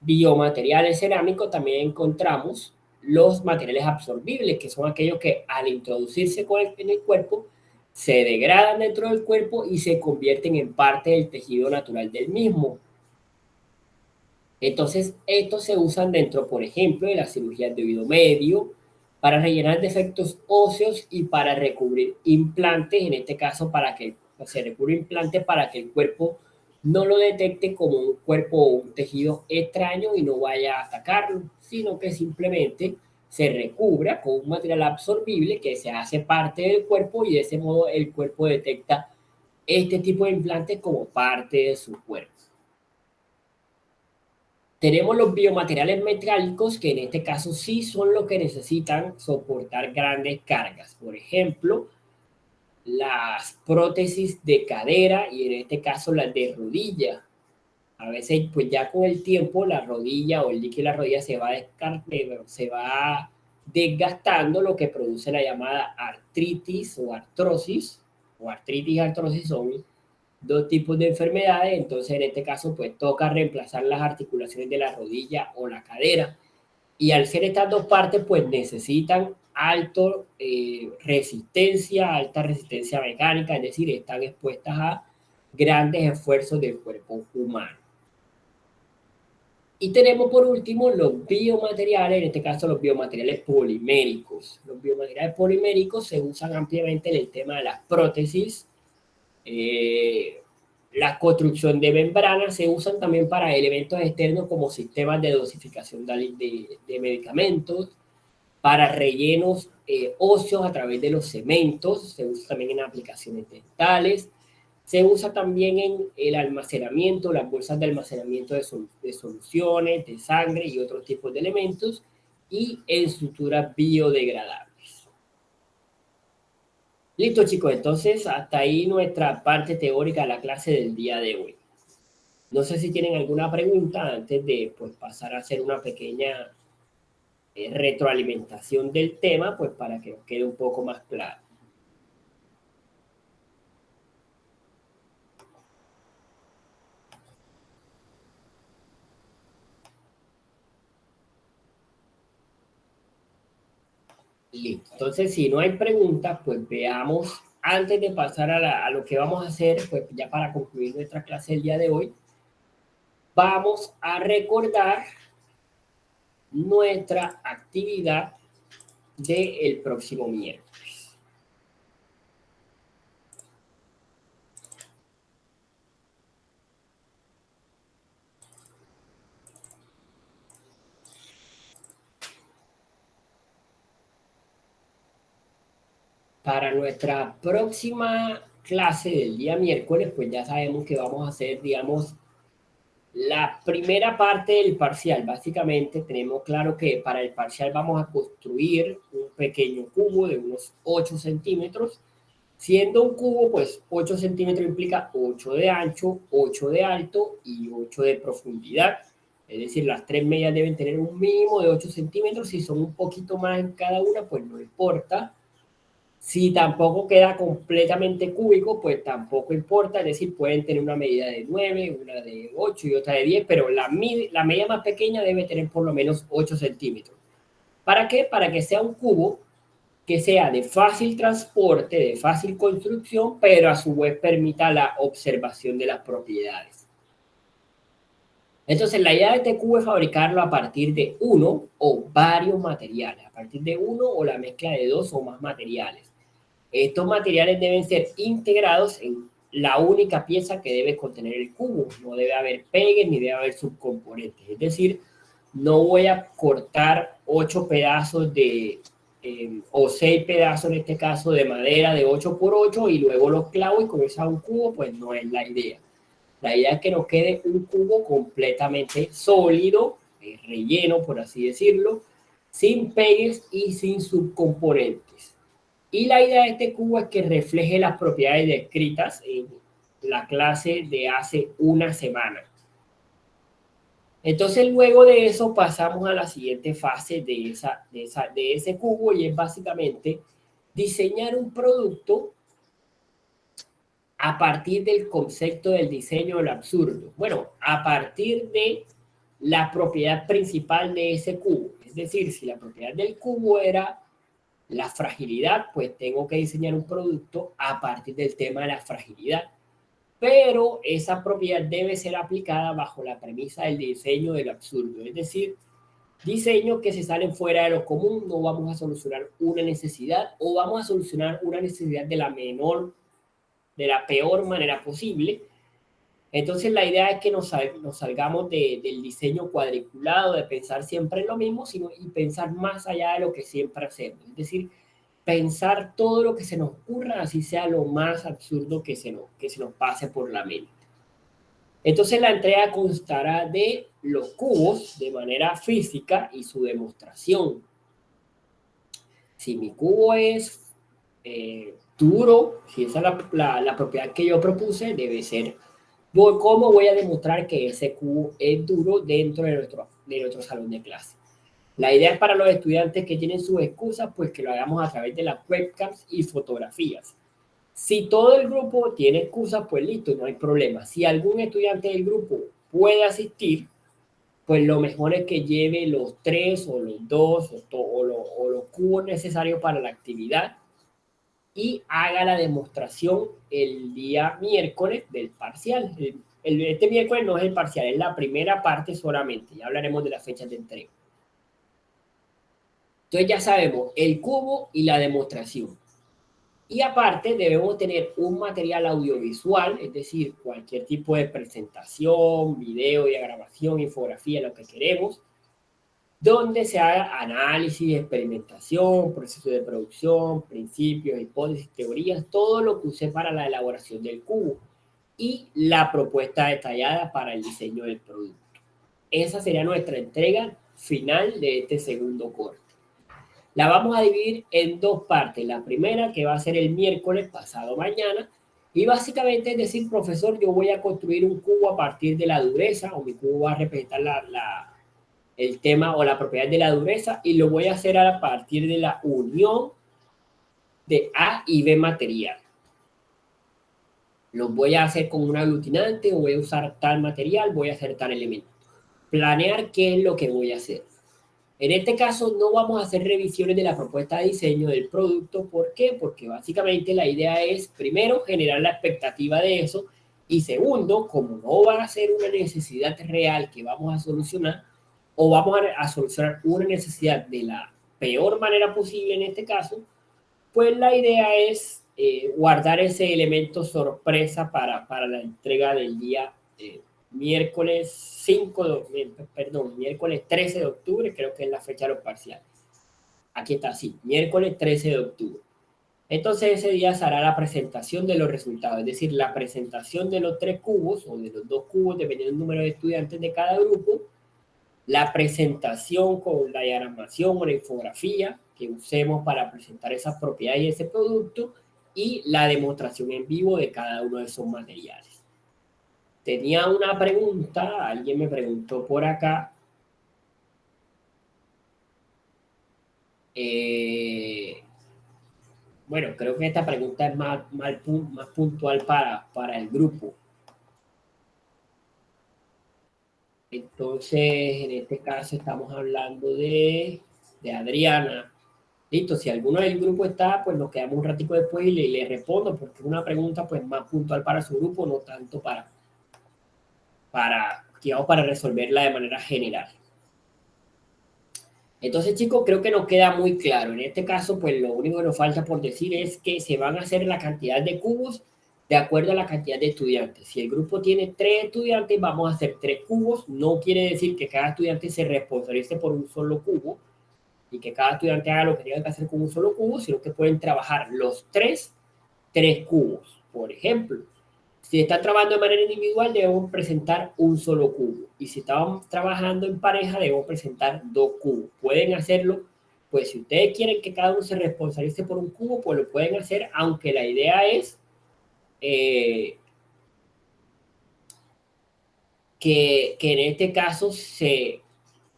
biomateriales cerámicos, también encontramos los materiales absorbibles, que son aquellos que al introducirse en el cuerpo se degradan dentro del cuerpo y se convierten en parte del tejido natural del mismo. Entonces, estos se usan dentro, por ejemplo, de las cirugías de oído medio, para rellenar defectos óseos y para recubrir implantes, en este caso para que se recubre implantes para que el cuerpo no lo detecte como un cuerpo o un tejido extraño y no vaya a atacarlo, sino que simplemente se recubra con un material absorbible que se hace parte del cuerpo, y de ese modo el cuerpo detecta este tipo de implantes como parte de su cuerpo. Tenemos los biomateriales metálicos, que en este caso sí son los que necesitan soportar grandes cargas. Por ejemplo, las prótesis de cadera y en este caso las de rodilla. A veces, pues ya con el tiempo, la rodilla o el líquido de la rodilla se va desgastando, lo que produce la llamada artritis o artrosis. O artritis y artrosis son 2 tipos de enfermedades. Entonces, en este caso, pues toca reemplazar las articulaciones de la rodilla o la cadera. Y al ser estas 2 partes, pues necesitan alta resistencia mecánica, es decir, están expuestas a grandes esfuerzos del cuerpo humano. Y tenemos por último los biomateriales, en este caso los biomateriales poliméricos. Los biomateriales poliméricos se usan ampliamente en el tema de las prótesis, la construcción de membranas, se usan también para elementos externos como sistemas de dosificación de medicamentos, para rellenos óseos a través de los cementos, se usa también en aplicaciones dentales, se usa también en el almacenamiento, las bolsas de almacenamiento de soluciones, de sangre y otros tipos de elementos, y en suturas biodegradables. Listo, chicos, entonces hasta ahí nuestra parte teórica de la clase del día de hoy. No sé si tienen alguna pregunta antes de pues, pasar a hacer una pequeña retroalimentación del tema, pues para que nos quede un poco más claro. Listo. Entonces, si no hay preguntas, pues veamos, antes de pasar a lo que vamos a hacer, pues ya para concluir nuestra clase del día de hoy, vamos a recordar nuestra actividad del próximo miércoles. Para nuestra próxima clase del día miércoles, pues ya sabemos que vamos a hacer, digamos, la primera parte del parcial. Básicamente tenemos claro que para el parcial vamos a construir un pequeño cubo de unos 8 centímetros. Siendo un cubo, pues 8 centímetros implica 8 de ancho, 8 de alto y 8 de profundidad. Es decir, las tres medias deben tener un mínimo de 8 centímetros. Si son un poquito más en cada una, pues no importa. Si tampoco queda completamente cúbico, pues tampoco importa. Es decir, pueden tener una medida de 9, una de 8 y otra de 10, pero la medida más pequeña debe tener por lo menos 8 centímetros. ¿Para qué? Para que sea un cubo que sea de fácil transporte, de fácil construcción, pero a su vez permita la observación de las propiedades. Entonces, la idea de este cubo es fabricarlo a partir de uno o varios materiales, a partir de uno o la mezcla de dos o más materiales. Estos materiales deben ser integrados en la única pieza que debe contener el cubo. No debe haber pegues ni debe haber subcomponentes. Es decir, no voy a cortar 8 pedazos o 6 pedazos en este caso de madera de 8 por 8 y luego los clavo y con eso hago un cubo, pues no es la idea. La idea es que nos quede un cubo completamente sólido, relleno por así decirlo, sin pegues y sin subcomponentes. Y la idea de este cubo es que refleje las propiedades descritas en la clase de hace una semana. Entonces, luego de eso pasamos a la siguiente fase de ese cubo y es básicamente diseñar un producto a partir del concepto del diseño del absurdo. Bueno, a partir de la propiedad principal de ese cubo. Es decir, si la propiedad del cubo era la fragilidad, pues tengo que diseñar un producto a partir del tema de la fragilidad. Pero esa propiedad debe ser aplicada bajo la premisa del diseño del absurdo, es decir, diseños que se salen fuera de lo común. No vamos a solucionar una necesidad o vamos a solucionar una necesidad de la peor manera posible. Entonces la idea es que nos salgamos del diseño cuadriculado, de pensar siempre en lo mismo, y pensar más allá de lo que siempre hacemos, es decir, pensar todo lo que se nos ocurra, así sea lo más absurdo que se nos pase por la mente. Entonces la entrega constará de los cubos de manera física y su demostración. Si mi cubo es duro, si esa es la propiedad que yo propuse, debe ser cómo voy a demostrar que ese cubo es duro dentro de nuestro salón de clase. La idea es para los estudiantes que tienen sus excusas, pues que lo hagamos a través de las webcams y fotografías. Si todo el grupo tiene excusas, pues listo, no hay problema. Si algún estudiante del grupo puede asistir, pues lo mejor es que lleve los 3 o los 2 o los cubos necesarios para la actividad y haga la demostración el día miércoles del parcial. Este miércoles no es el parcial, es la primera parte solamente. Ya hablaremos de las fechas de entrega. Entonces ya sabemos el cubo y la demostración. Y aparte debemos tener un material audiovisual, es decir, cualquier tipo de presentación, video, diagramación, infografía, lo que queremos, donde se haga análisis, experimentación, proceso de producción, principios, hipótesis, teorías, todo lo que use para la elaboración del cubo y la propuesta detallada para el diseño del producto. Esa sería nuestra entrega final de este segundo corte. La vamos a dividir en dos partes. La primera, que va a ser el miércoles pasado mañana, y básicamente es decir, profesor, yo voy a construir un cubo a partir de la dureza, o mi cubo va a representar el tema o la propiedad de la dureza, y lo voy a hacer a partir de la unión de A y B material. Lo voy a hacer con un aglutinante, o voy a usar tal material, voy a hacer tal elemento. Planear qué es lo que voy a hacer. En este caso no vamos a hacer revisiones de la propuesta de diseño del producto. ¿Por qué? Porque básicamente la idea es, primero, generar la expectativa de eso, y segundo, como no va a ser una necesidad real que vamos a solucionar, o vamos a solucionar una necesidad de la peor manera posible en este caso, pues la idea es guardar ese elemento sorpresa para la entrega del día miércoles 13 de octubre, creo que es la fecha de los parciales. Aquí está, sí, miércoles 13 de octubre. Entonces ese día se hará la presentación de los resultados, es decir, la presentación de los 3 cubos o de los 2 cubos, dependiendo del número de estudiantes de cada grupo, la presentación con la diagramación o la infografía que usemos para presentar esas propiedades y ese producto, y la demostración en vivo de cada uno de esos materiales. Tenía una pregunta, alguien me preguntó por acá. Bueno, creo que esta pregunta es más puntual para el grupo. Entonces, en este caso estamos hablando de Adriana. Listo, si alguno del grupo está, pues nos quedamos un ratico después y le respondo, porque es una pregunta pues más puntual para su grupo, no tanto para resolverla de manera general. Entonces, chicos, creo que nos queda muy claro. En este caso, pues lo único que nos falta por decir es que se van a hacer la cantidad de cubos de acuerdo a la cantidad de estudiantes. Si el grupo tiene 3 estudiantes, vamos a hacer 3 cubos. No quiere decir que cada estudiante se responsabilice por un solo cubo y que cada estudiante haga lo que tenga que hacer con un solo cubo, sino que pueden trabajar los 3 cubos. Por ejemplo, si están trabajando de manera individual, debemos presentar un solo cubo. Y si estamos trabajando en pareja, debemos presentar 2 cubos. Pueden hacerlo, pues si ustedes quieren que cada uno se responsabilice por un cubo, pues lo pueden hacer, aunque la idea es que en este caso se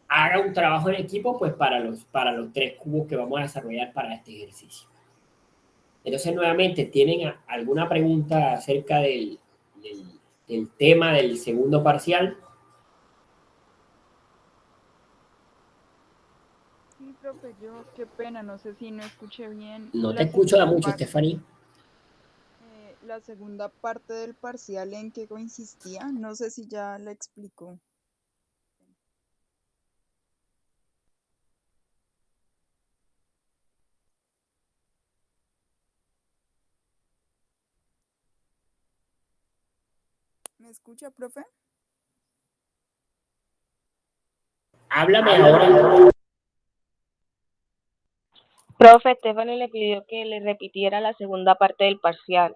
haga un trabajo en equipo, pues para los 3 cubos que vamos a desarrollar para este ejercicio. Entonces, nuevamente, ¿tienen alguna pregunta acerca del tema del segundo parcial? Sí, profe, yo qué pena, no sé si no escuché bien. No te escucho da mucho, Stephanie. La segunda parte del parcial, ¿en qué consistía? No sé si ya la explicó. ¿Me escucha, profe? Háblame ahora. Profe, Stephanie le pidió que le repitiera la segunda parte del parcial.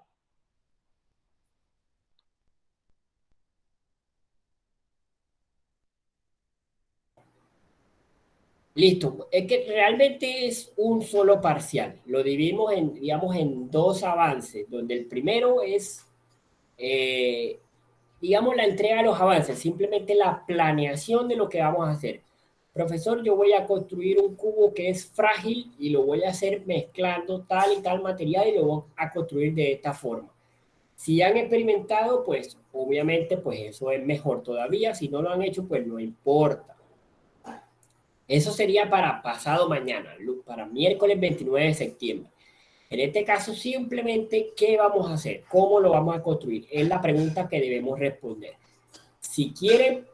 Listo. Es que realmente es un solo parcial. Lo dividimos digamos, en 2 avances, donde el primero es, digamos, la entrega de los avances, simplemente la planeación de lo que vamos a hacer. Profesor, yo voy a construir un cubo que es frágil y lo voy a hacer mezclando tal y tal material y lo voy a construir de esta forma. Si han experimentado, pues obviamente pues eso es mejor todavía. Si no lo han hecho, pues no importa. Eso sería para pasado mañana, para miércoles 29 de septiembre. En este caso, simplemente, ¿qué vamos a hacer? ¿Cómo lo vamos a construir? Es la pregunta que debemos responder. Si quieren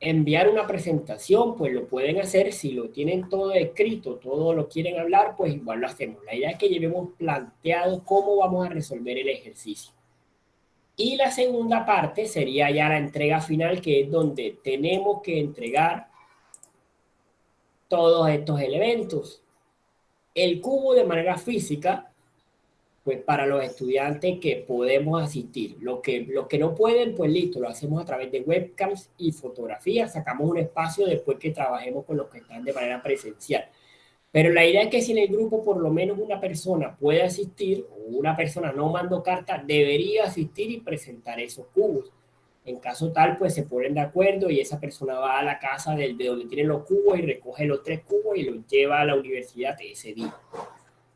enviar una presentación, pues lo pueden hacer. Si lo tienen todo escrito, todo lo quieren hablar, pues igual lo hacemos. La idea es que llevemos planteado cómo vamos a resolver el ejercicio. Y la segunda parte sería ya la entrega final, que es donde tenemos que entregar todos estos elementos. El cubo de manera física, pues para los estudiantes que podemos asistir. Los que no pueden, pues listo, lo hacemos a través de webcams y fotografías. Sacamos un espacio después que trabajemos con los que están de manera presencial. Pero la idea es que si en el grupo por lo menos una persona puede asistir, o una persona no mandó carta, debería asistir y presentar esos cubos. En caso tal, pues se ponen de acuerdo y esa persona va a la casa de donde tienen los cubos y recoge los 3 cubos y los lleva a la universidad ese día.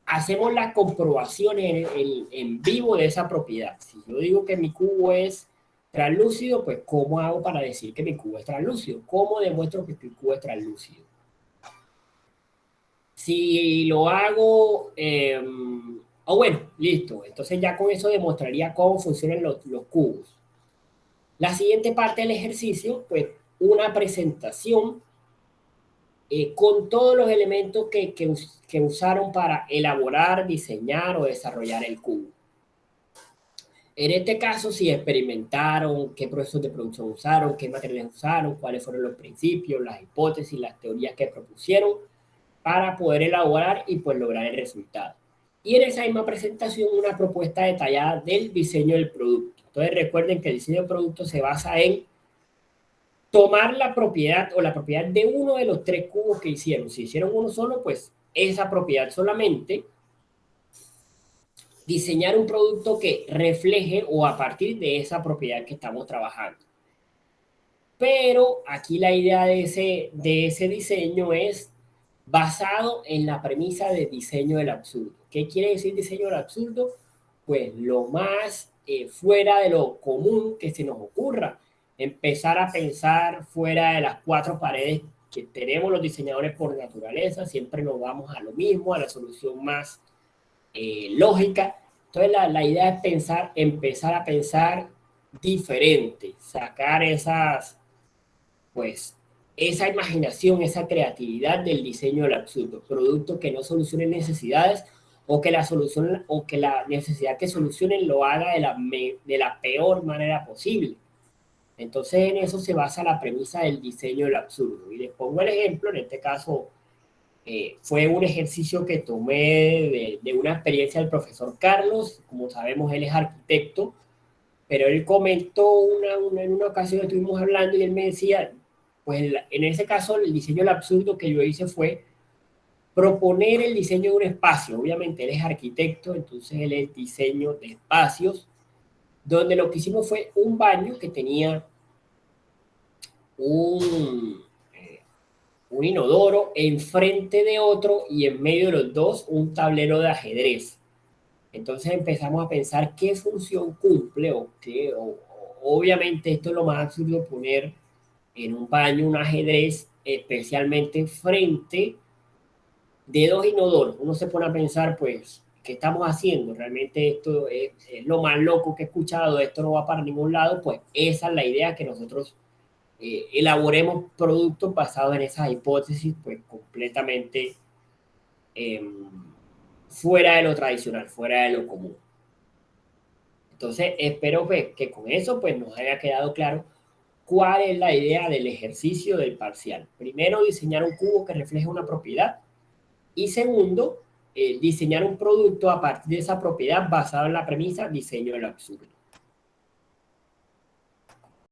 Hacemos las comprobaciones en vivo de esa propiedad. Si yo digo que mi cubo es translúcido, pues ¿cómo hago para decir que mi cubo es translúcido? ¿Cómo demuestro que mi cubo es translúcido? Si lo hago, bueno, listo. Entonces ya con eso demostraría cómo funcionan los cubos. La siguiente parte del ejercicio, pues una presentación con todos los elementos que usaron para elaborar, diseñar o desarrollar el cubo. En este caso, si experimentaron, qué procesos de producción usaron, qué materiales usaron, cuáles fueron los principios, las hipótesis, las teorías que propusieron para poder elaborar y pues lograr el resultado. Y en esa misma presentación, una propuesta detallada del diseño del producto. Entonces recuerden que el diseño del producto se basa en tomar la propiedad o la propiedad de uno de los 3 cubos que hicieron. Si hicieron uno solo, pues esa propiedad solamente diseñar un producto que refleje o a partir de esa propiedad que estamos trabajando. Pero aquí la idea de ese diseño es basado en la premisa del diseño del absurdo. ¿Qué quiere decir diseño del absurdo? Pues lo más fuera de lo común que se nos ocurra. Empezar a pensar fuera de las cuatro paredes que tenemos los diseñadores por naturaleza. Siempre nos vamos a lo mismo, a la solución más lógica. Entonces la idea es pensar, empezar a pensar diferente, sacar pues esa imaginación, esa creatividad del diseño del absurdo, productos que no solucionen necesidades o que la solución o que la necesidad que solucionen lo haga de la peor manera posible. Entonces en eso se basa la premisa del diseño del absurdo. Y les pongo el ejemplo, en este caso fue un ejercicio que tomé de una experiencia del profesor Carlos. Como sabemos, él es arquitecto, pero él comentó en una ocasión que estuvimos hablando y él me decía, pues en ese caso el diseño del absurdo que yo hice fue proponer el diseño de un espacio. Obviamente él es arquitecto, entonces él es diseño de espacios, donde lo que hicimos fue un baño que tenía un inodoro enfrente de otro y en medio de los dos un tablero de ajedrez. Entonces empezamos a pensar qué función cumple obviamente esto es lo más absurdo, poner en un baño un ajedrez especialmente frente de dos inodoros. Uno se pone a pensar, pues, ¿qué estamos haciendo? Realmente esto es lo más loco que he escuchado, esto no va para ningún lado. Pues esa es la idea, que nosotros elaboremos productos basados en esas hipótesis, pues completamente fuera de lo tradicional, fuera de lo común. Entonces, espero pues, que con eso pues, nos haya quedado claro cuál es la idea del ejercicio del parcial. Primero, diseñar un cubo que refleje una propiedad. Y segundo, diseñar un producto a partir de esa propiedad basado en la premisa diseño del absurdo.